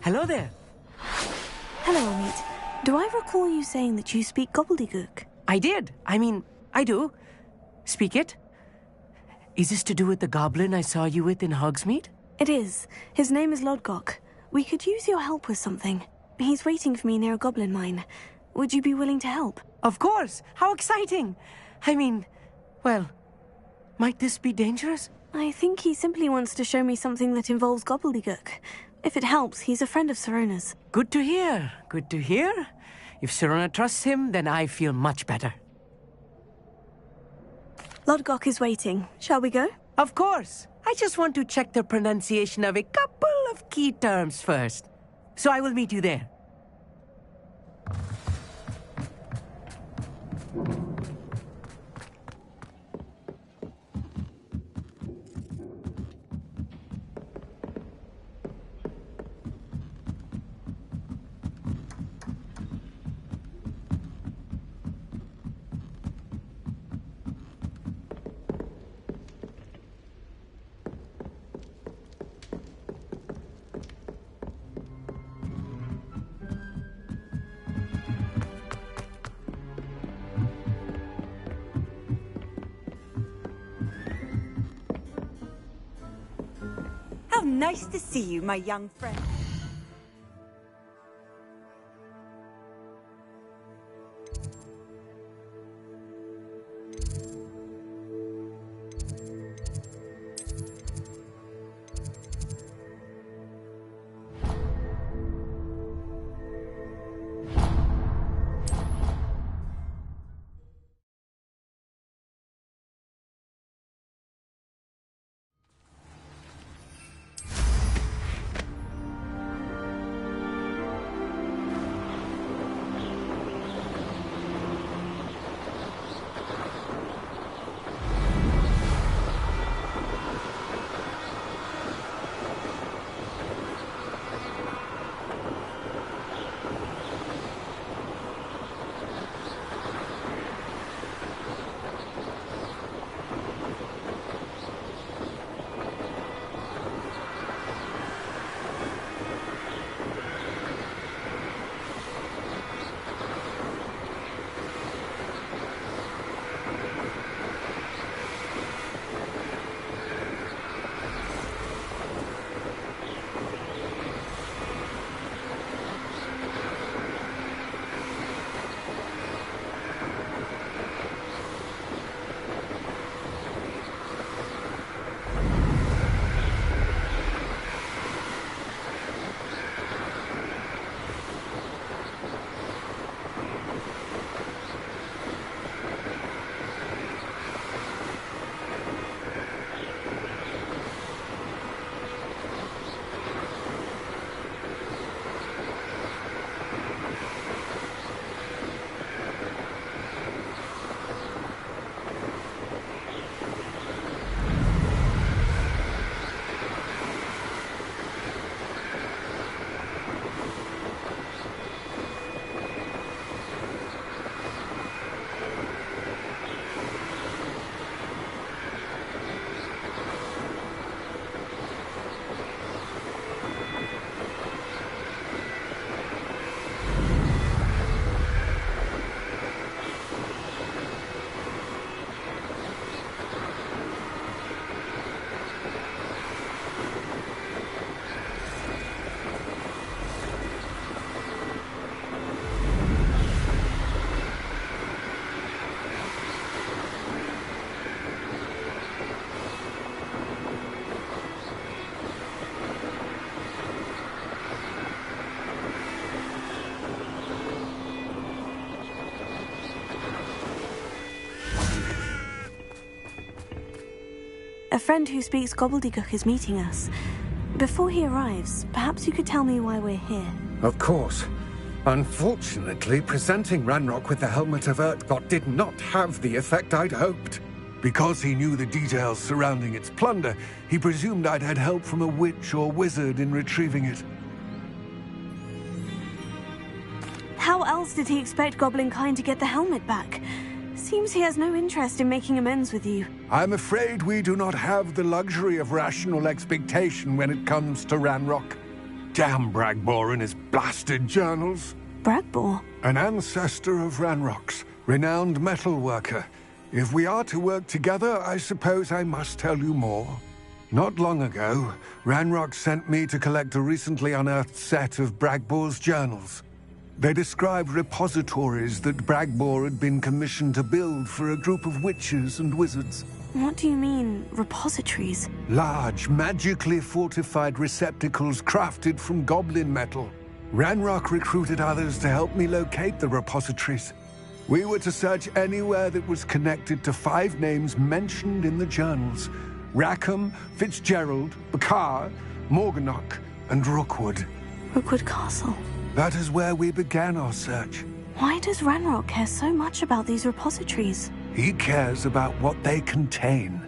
Hello there. Hello, Amit. Do I recall you saying that you speak gobbledygook? I did. I do. Speak it. Is this to do with the goblin I saw you with in Hogsmeade? It is. His name is Lodgok. We could use your help with something. He's waiting for me near a goblin mine. Would you be willing to help? Of course. How exciting. Well, might this be dangerous? I think he simply wants to show me something that involves gobbledygook. If it helps, he's a friend of Sirona's. Good to hear. Good to hear. If Sirona trusts him, then I feel much better. Lodgok is waiting. Shall we go? Of course. I just want to check the pronunciation of a couple of key terms first. So I will meet you there. How nice to see you, my young friend. A friend who speaks gobbledygook is meeting us. Before he arrives, perhaps you could tell me why we're here. Of course. Unfortunately, presenting Ranrock with the Helmet of Urtkot did not have the effect I'd hoped. Because he knew the details surrounding its plunder, he presumed I'd had help from a witch or wizard in retrieving it. How else did he expect Goblinkind to get the helmet back? Seems he has no interest in making amends with you. I'm afraid we do not have the luxury of rational expectation when it comes to Ranrock. Damn Bragbor and his blasted journals. Bragbor? An ancestor of Ranrock's, renowned metal worker. If we are to work together, I suppose I must tell you more. Not long ago, Ranrock sent me to collect a recently unearthed set of Bragbor's journals. They described repositories that Bragbor had been commissioned to build for a group of witches and wizards. What do you mean, repositories? Large, magically fortified receptacles crafted from goblin metal. Ranrock recruited others to help me locate the repositories. We were to search anywhere that was connected to 5 names mentioned in the journals: Rackham, Fitzgerald, Bakar, Morganach, and Rookwood. Rookwood Castle. That is where we began our search. Why does Ranrock care so much about these repositories? He cares about what they contain.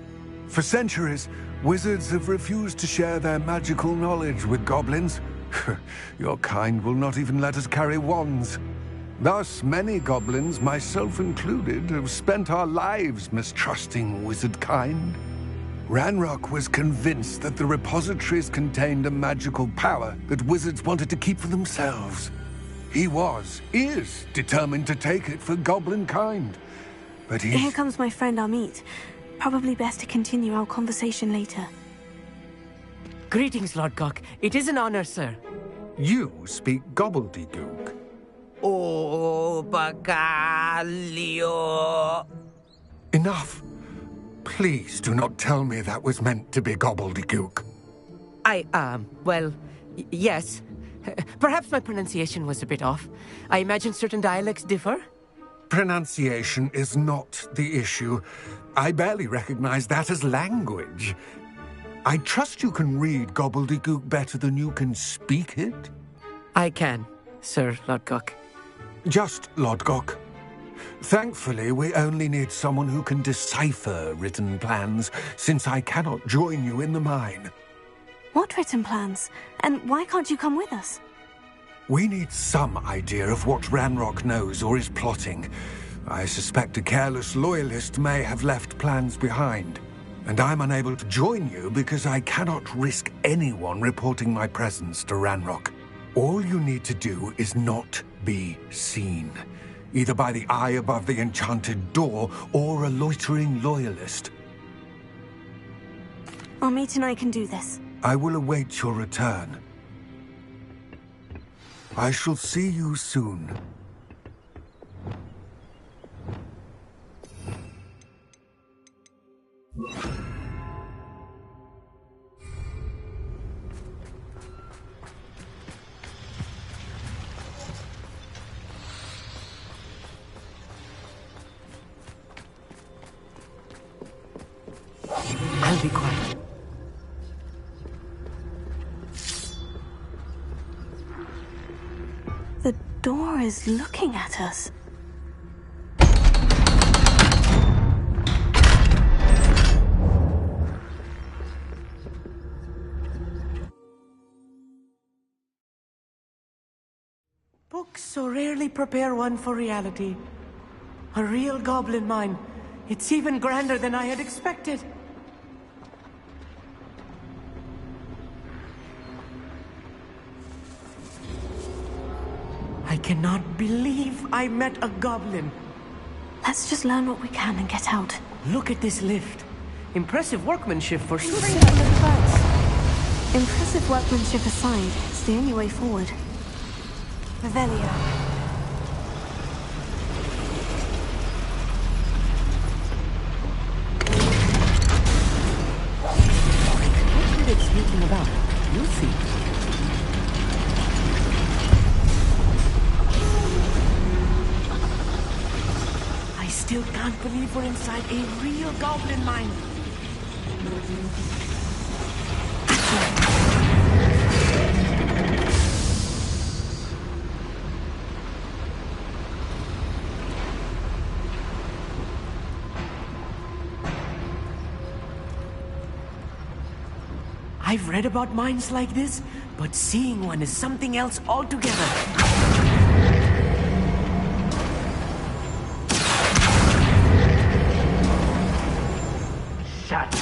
For centuries, wizards have refused to share their magical knowledge with goblins. Your kind will not even let us carry wands. Thus, many goblins, myself included, have spent our lives mistrusting wizard kind. Ranrock was convinced that the repositories contained a magical power that wizards wanted to keep for themselves. He is determined to take it for goblin kind. But Here comes my friend Amit. Probably best to continue our conversation later. Greetings, Lordcock. It is an honor, sir. You speak gobbledygook. Oh, Bacalio. Enough. Please do not tell me that was meant to be gobbledygook. Yes. Perhaps my pronunciation was a bit off. I imagine certain dialects differ? Pronunciation is not the issue. I barely recognize that as language. I trust you can read gobbledygook better than you can speak it? I can, Sir Lodgok. Just Lodgok. Thankfully, we only need someone who can decipher written plans, since I cannot join you in the mine. What written plans? And why can't you come with us? We need some idea of what Ranrock knows or is plotting. I suspect a careless loyalist may have left plans behind. And I'm unable to join you because I cannot risk anyone reporting my presence to Ranrock. All you need to do is not be seen, either by the eye above the enchanted door or a loitering loyalist. Amit and I can do this. I will await your return. I shall see you soon. I'll be quiet. The door is looking at us. Books so rarely prepare one for reality. A real goblin mine. It's even grander than I had expected. I cannot believe I met a goblin. Let's just learn what we can and get out. Look at this lift. Impressive workmanship for so simple a device. Impressive workmanship aside, it's the only way forward. Revelio. What are they speaking about? You'll see. I still can't believe we're inside a real goblin mine. I've read about mines like this, but seeing one is something else altogether. Shut.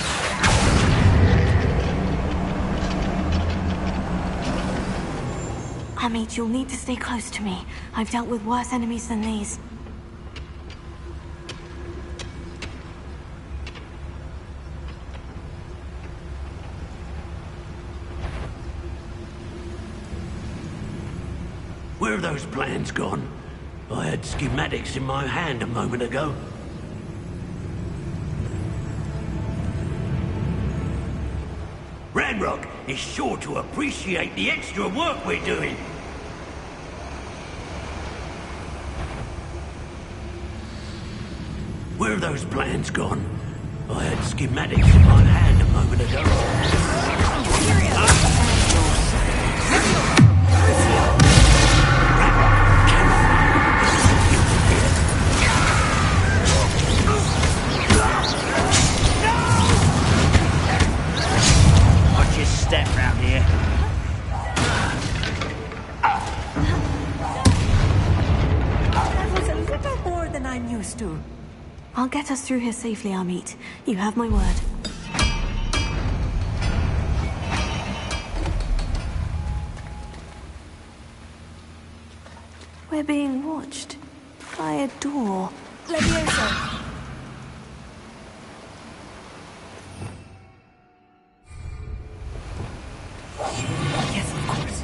Hamid, you'll need to stay close to me. I've dealt with worse enemies than these. Where have those plans gone? I had schematics in my hand a moment ago. Ranrock is sure to appreciate the extra work we're doing. Where have those plans gone? I had schematics in my hand a moment ago. Watch your step round here. That was a little more than I'm used to. I'll get us through here safely, Amit. You have my word. We're being watched by a door. Levioso. Yes, of course.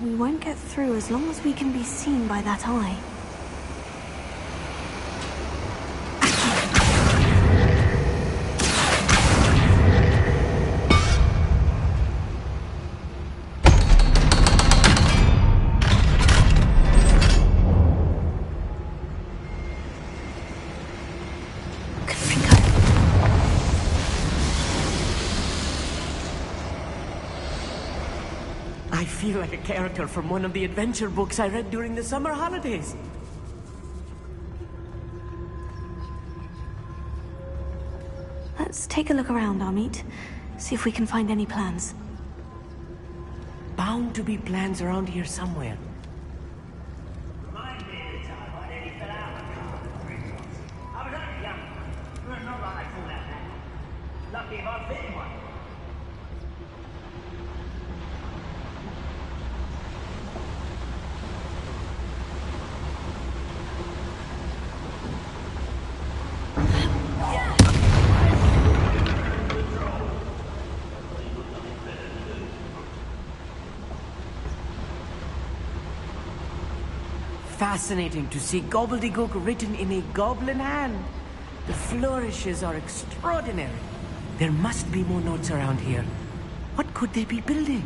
We won't get through as long as we can be seen by that eye. I feel like a character from one of the adventure books I read during the summer holidays. Let's take a look around, Amit. See if we can find any plans. Bound to be plans around here somewhere. Remind me of the time I nearly fell out of the car with Prince. I was only young, but not like I fall out now. Lucky if I fit in one. Fascinating to see gobbledygook written in a goblin hand. The flourishes are extraordinary. There must be more notes around here. What could they be building?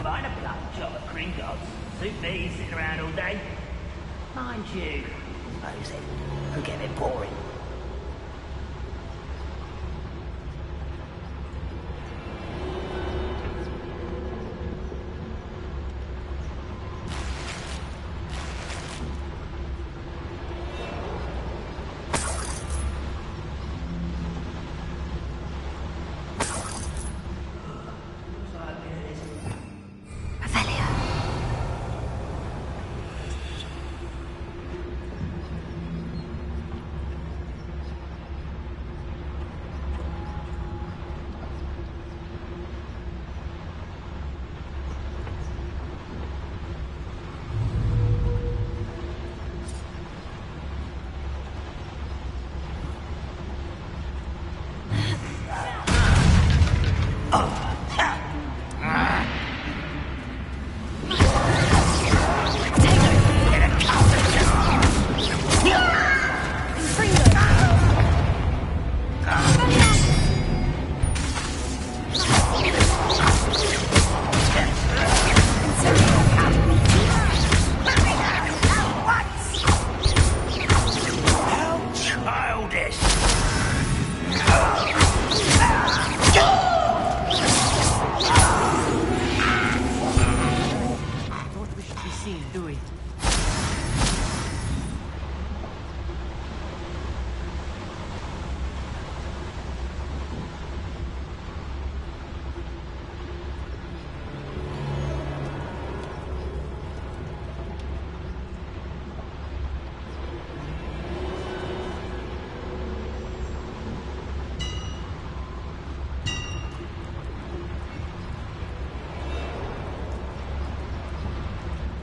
Find a bloody job at Gringotts. Suit me sitting around all day. Mind you, suppose it could get a bit boring.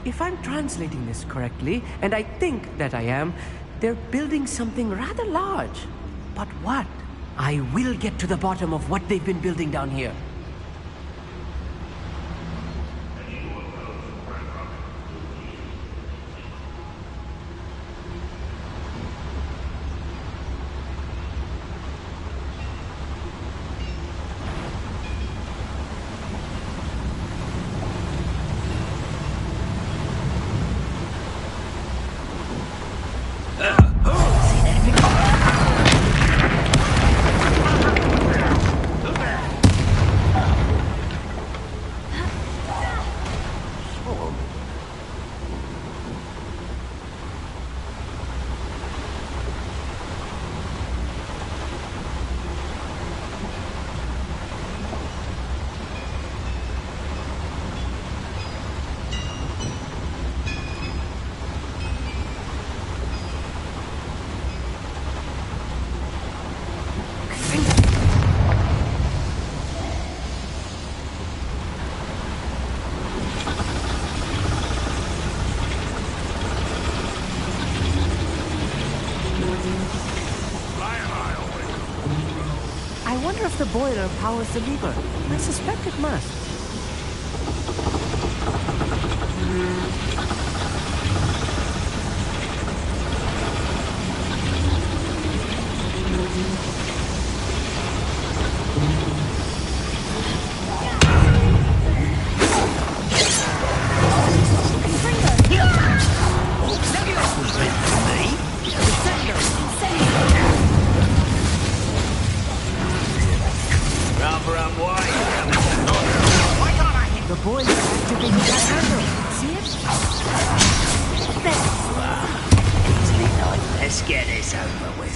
if I'm translating this correctly, and I think that I am, they're building something rather large. But what? I will get to the bottom of what they've been building down here. I wonder if the boiler powers the lever. I suspect it must. The boiler activated that handle. See it? Let's get this over with.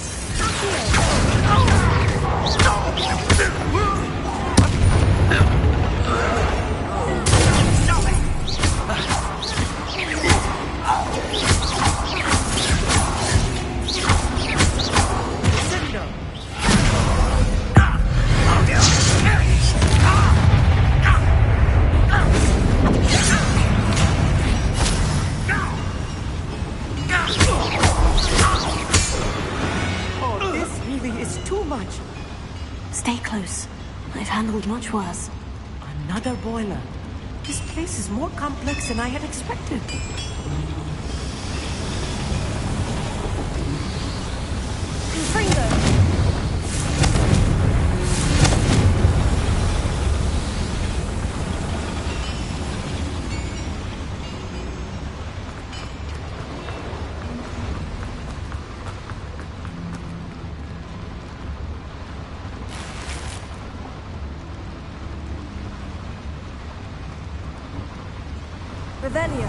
Stay close. I've handled much worse. Another boiler. This place is more complex than I had expected. Revelio.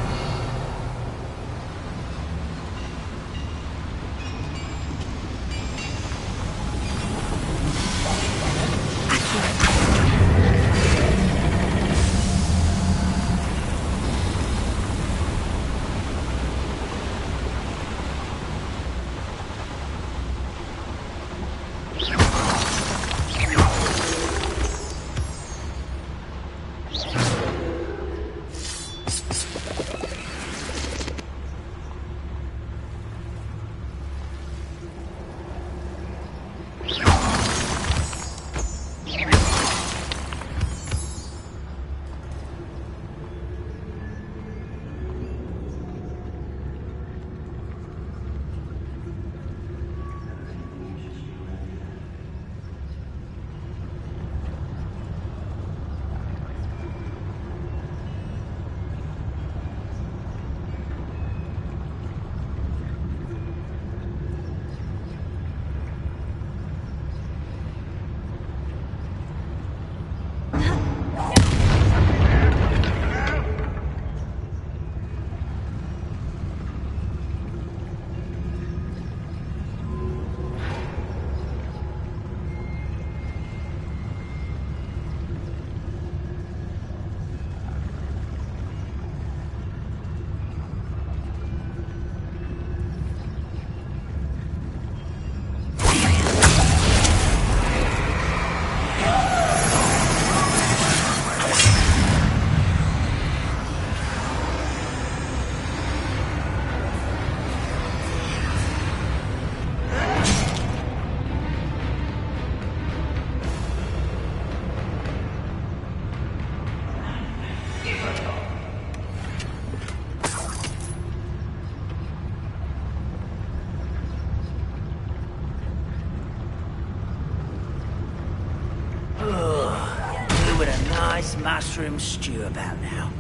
nice mushroom stew about now.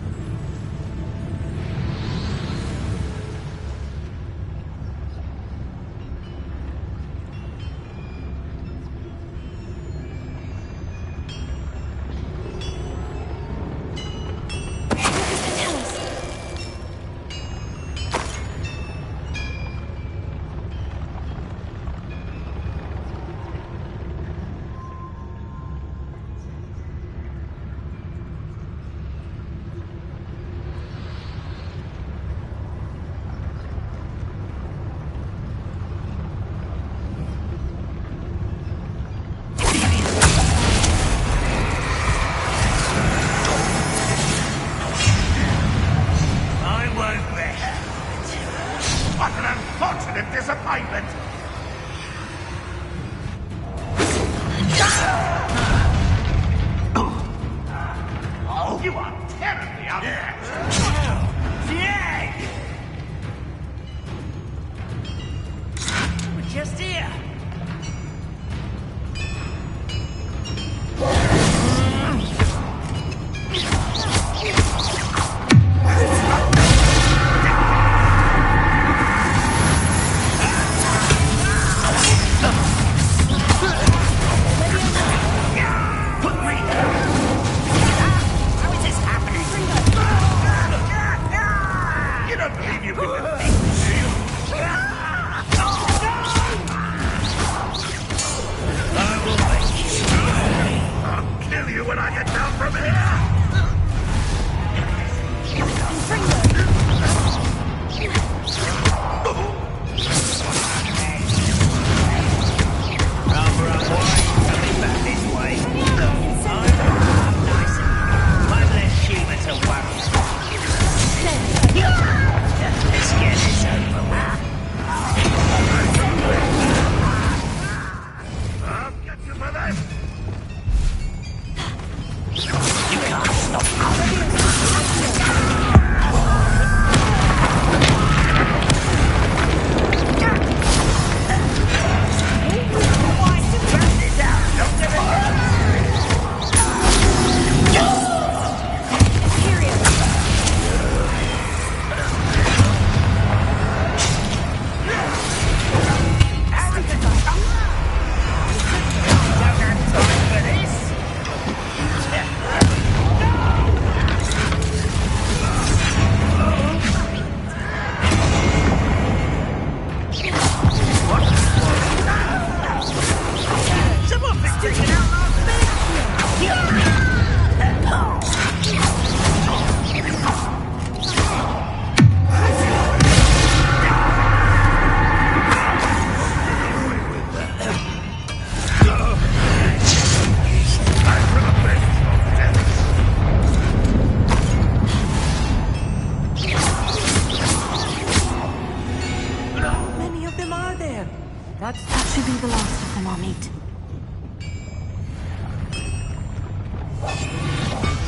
That should be the last of them I'll meet.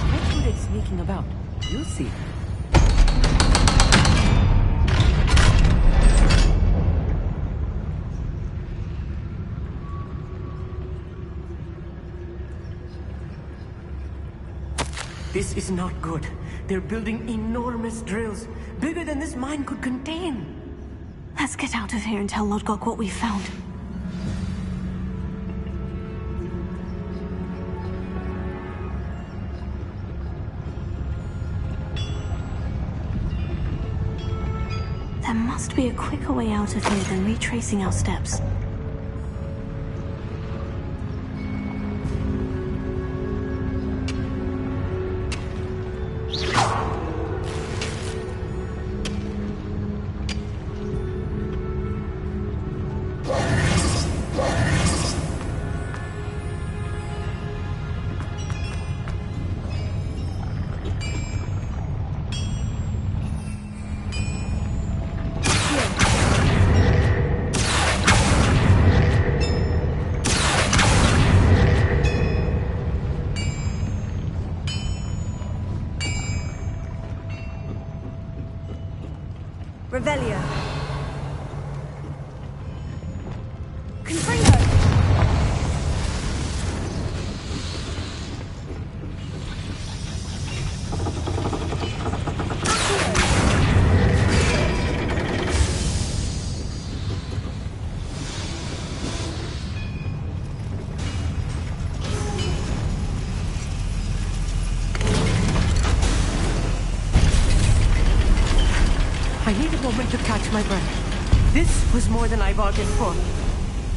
What's with it sneaking about? You'll see. This is not good. They're building enormous drills, bigger than this mine could contain. Let's get out of here and tell Lodgok what we found. There must be a quicker way out of here than retracing our steps. Revelio. my breath. This was more than I bargained for.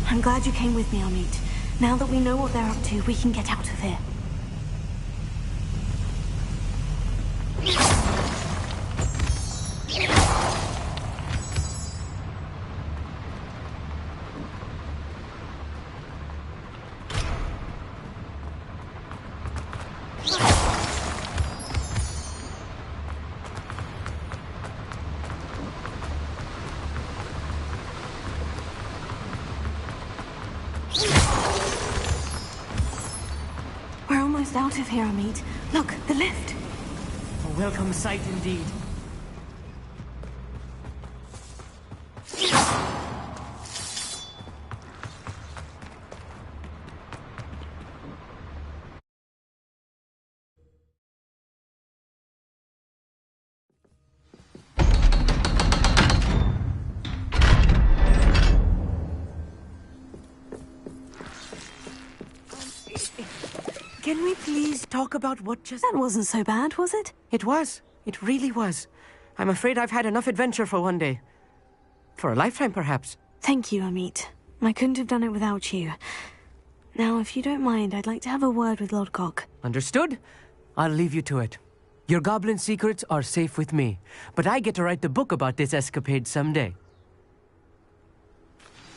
I'm glad you came with me, Amit. Now that we know what they're up to, we can get out of here. We're almost out of here, Amit. Look, the lift. A welcome sight indeed. Can we please talk about what just... That wasn't so bad, was it? It was. It really was. I'm afraid I've had enough adventure for one day. For a lifetime, perhaps. Thank you, Amit. I couldn't have done it without you. Now, if you don't mind, I'd like to have a word with Lodgok. Understood? I'll leave you to it. Your goblin secrets are safe with me, but I get to write the book about this escapade someday.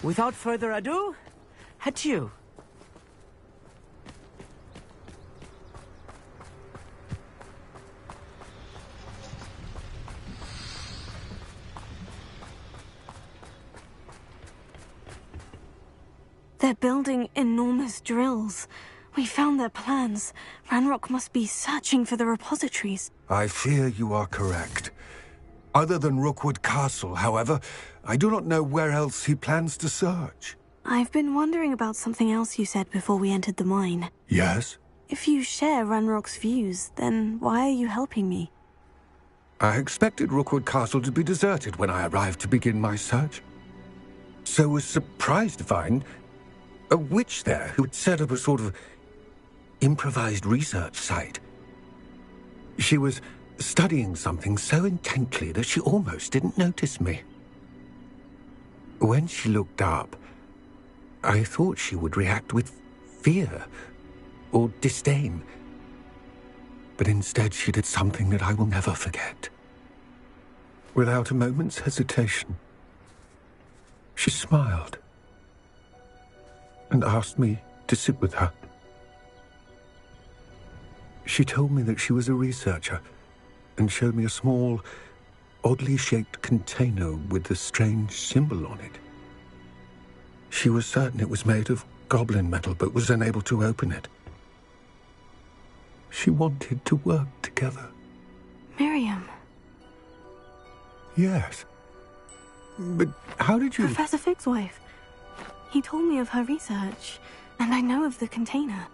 Without further ado, adieu. They're building enormous drills. We found their plans. Ranrock must be searching for the repositories. I fear you are correct. Other than Rookwood Castle, however, I do not know where else he plans to search. I've been wondering about something else you said before we entered the mine. Yes? If you share Ranrock's views, then why are you helping me? I expected Rookwood Castle to be deserted when I arrived to begin my search. So was surprised to find a witch there who had set up a sort of improvised research site. She was studying something so intently that she almost didn't notice me. When she looked up, I thought she would react with fear or disdain. But instead she did something that I will never forget. Without a moment's hesitation, she smiled and asked me to sit with her. She told me that she was a researcher and showed me a small, oddly shaped container with a strange symbol on it. She was certain it was made of goblin metal, but was unable to open it. She wanted to work together. Miriam. Yes. But how did you... Professor Fig's wife. He told me of her research, and I know of the container.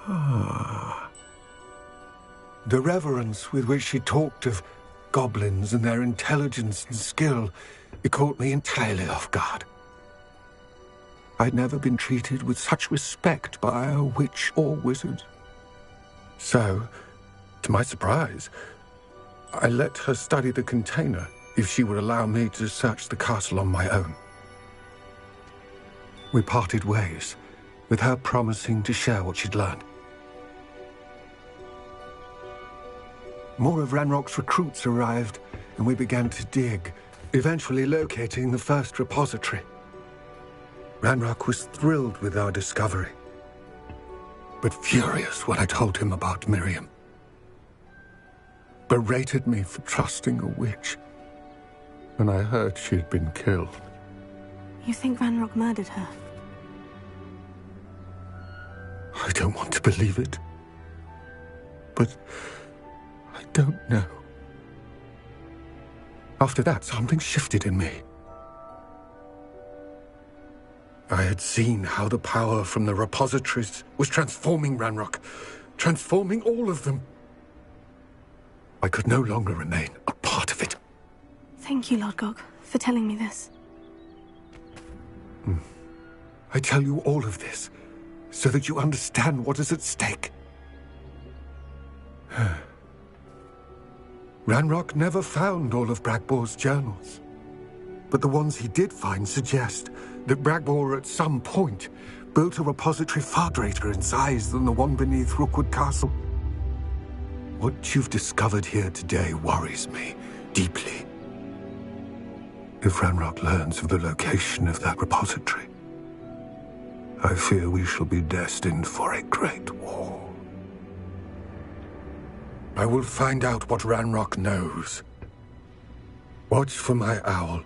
Ah. The reverence with which she talked of goblins and their intelligence and skill, it caught me entirely off guard. I'd never been treated with such respect by a witch or wizard. So, to my surprise, I let her study the container if she would allow me to search the castle on my own. We parted ways, with her promising to share what she'd learned. More of Ranrock's recruits arrived, and we began to dig, eventually locating the first repository. Ranrock was thrilled with our discovery, but furious when I told him about Miriam. Berated me for trusting a witch when I heard she'd been killed. You think Ranrock murdered her? I don't want to believe it, but I don't know. After that, something shifted in me. I had seen how the power from the repositories was transforming Ranrock, transforming all of them. I could no longer remain a part of it. Thank you, Lodgok, for telling me this. I tell you all of this so that you understand what is at stake. Ranrock never found all of Bragbor's journals. But the ones he did find suggest that Bragbor at some point built a repository far greater in size than the one beneath Rookwood Castle. What you've discovered here today worries me deeply. If Ranrock learns of the location of that repository, I fear we shall be destined for a great war. I will find out what Ranrock knows. Watch for my owl.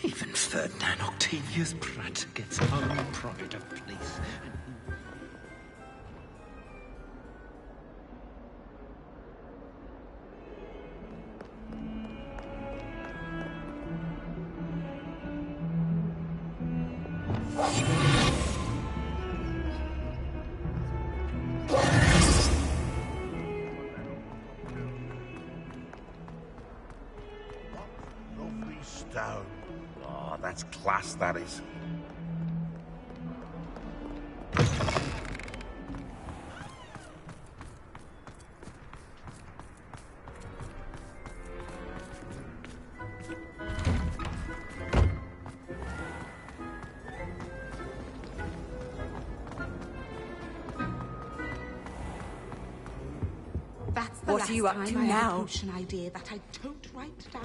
Even Ferdinand Octavius Pratt gets hung in pride of place. stone. Oh, that's class, that is. That's the What are you up last to time I had a now? potion idea that I don't write down.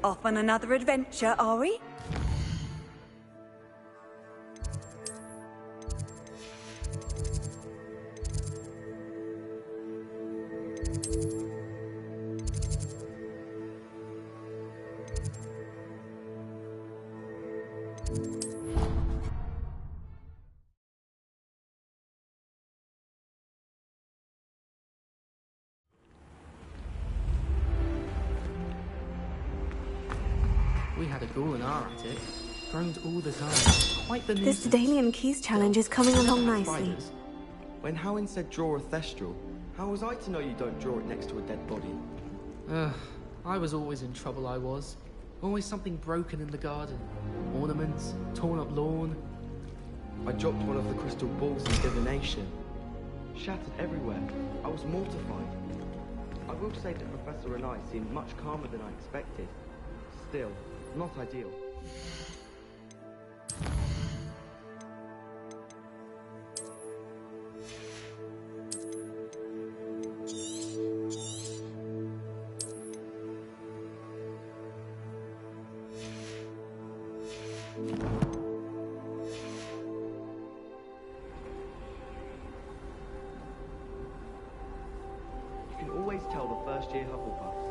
Off on another adventure, are we? We had a ghoul in our attic. Groaned all the time. Quite the This nuisance. Daedalian Keys challenge is coming along nicely. Spiders. When Howin said draw a thestral, how was I to know you don't draw it next to a dead body? I was always in trouble, I was. Always something broken in the garden. Ornaments, torn up lawn. I dropped one of the crystal balls in divination. Shattered everywhere. I was mortified. I will say that Professor and I seemed much calmer than I expected. Still, not ideal. You can always tell the first-year Hufflepuffs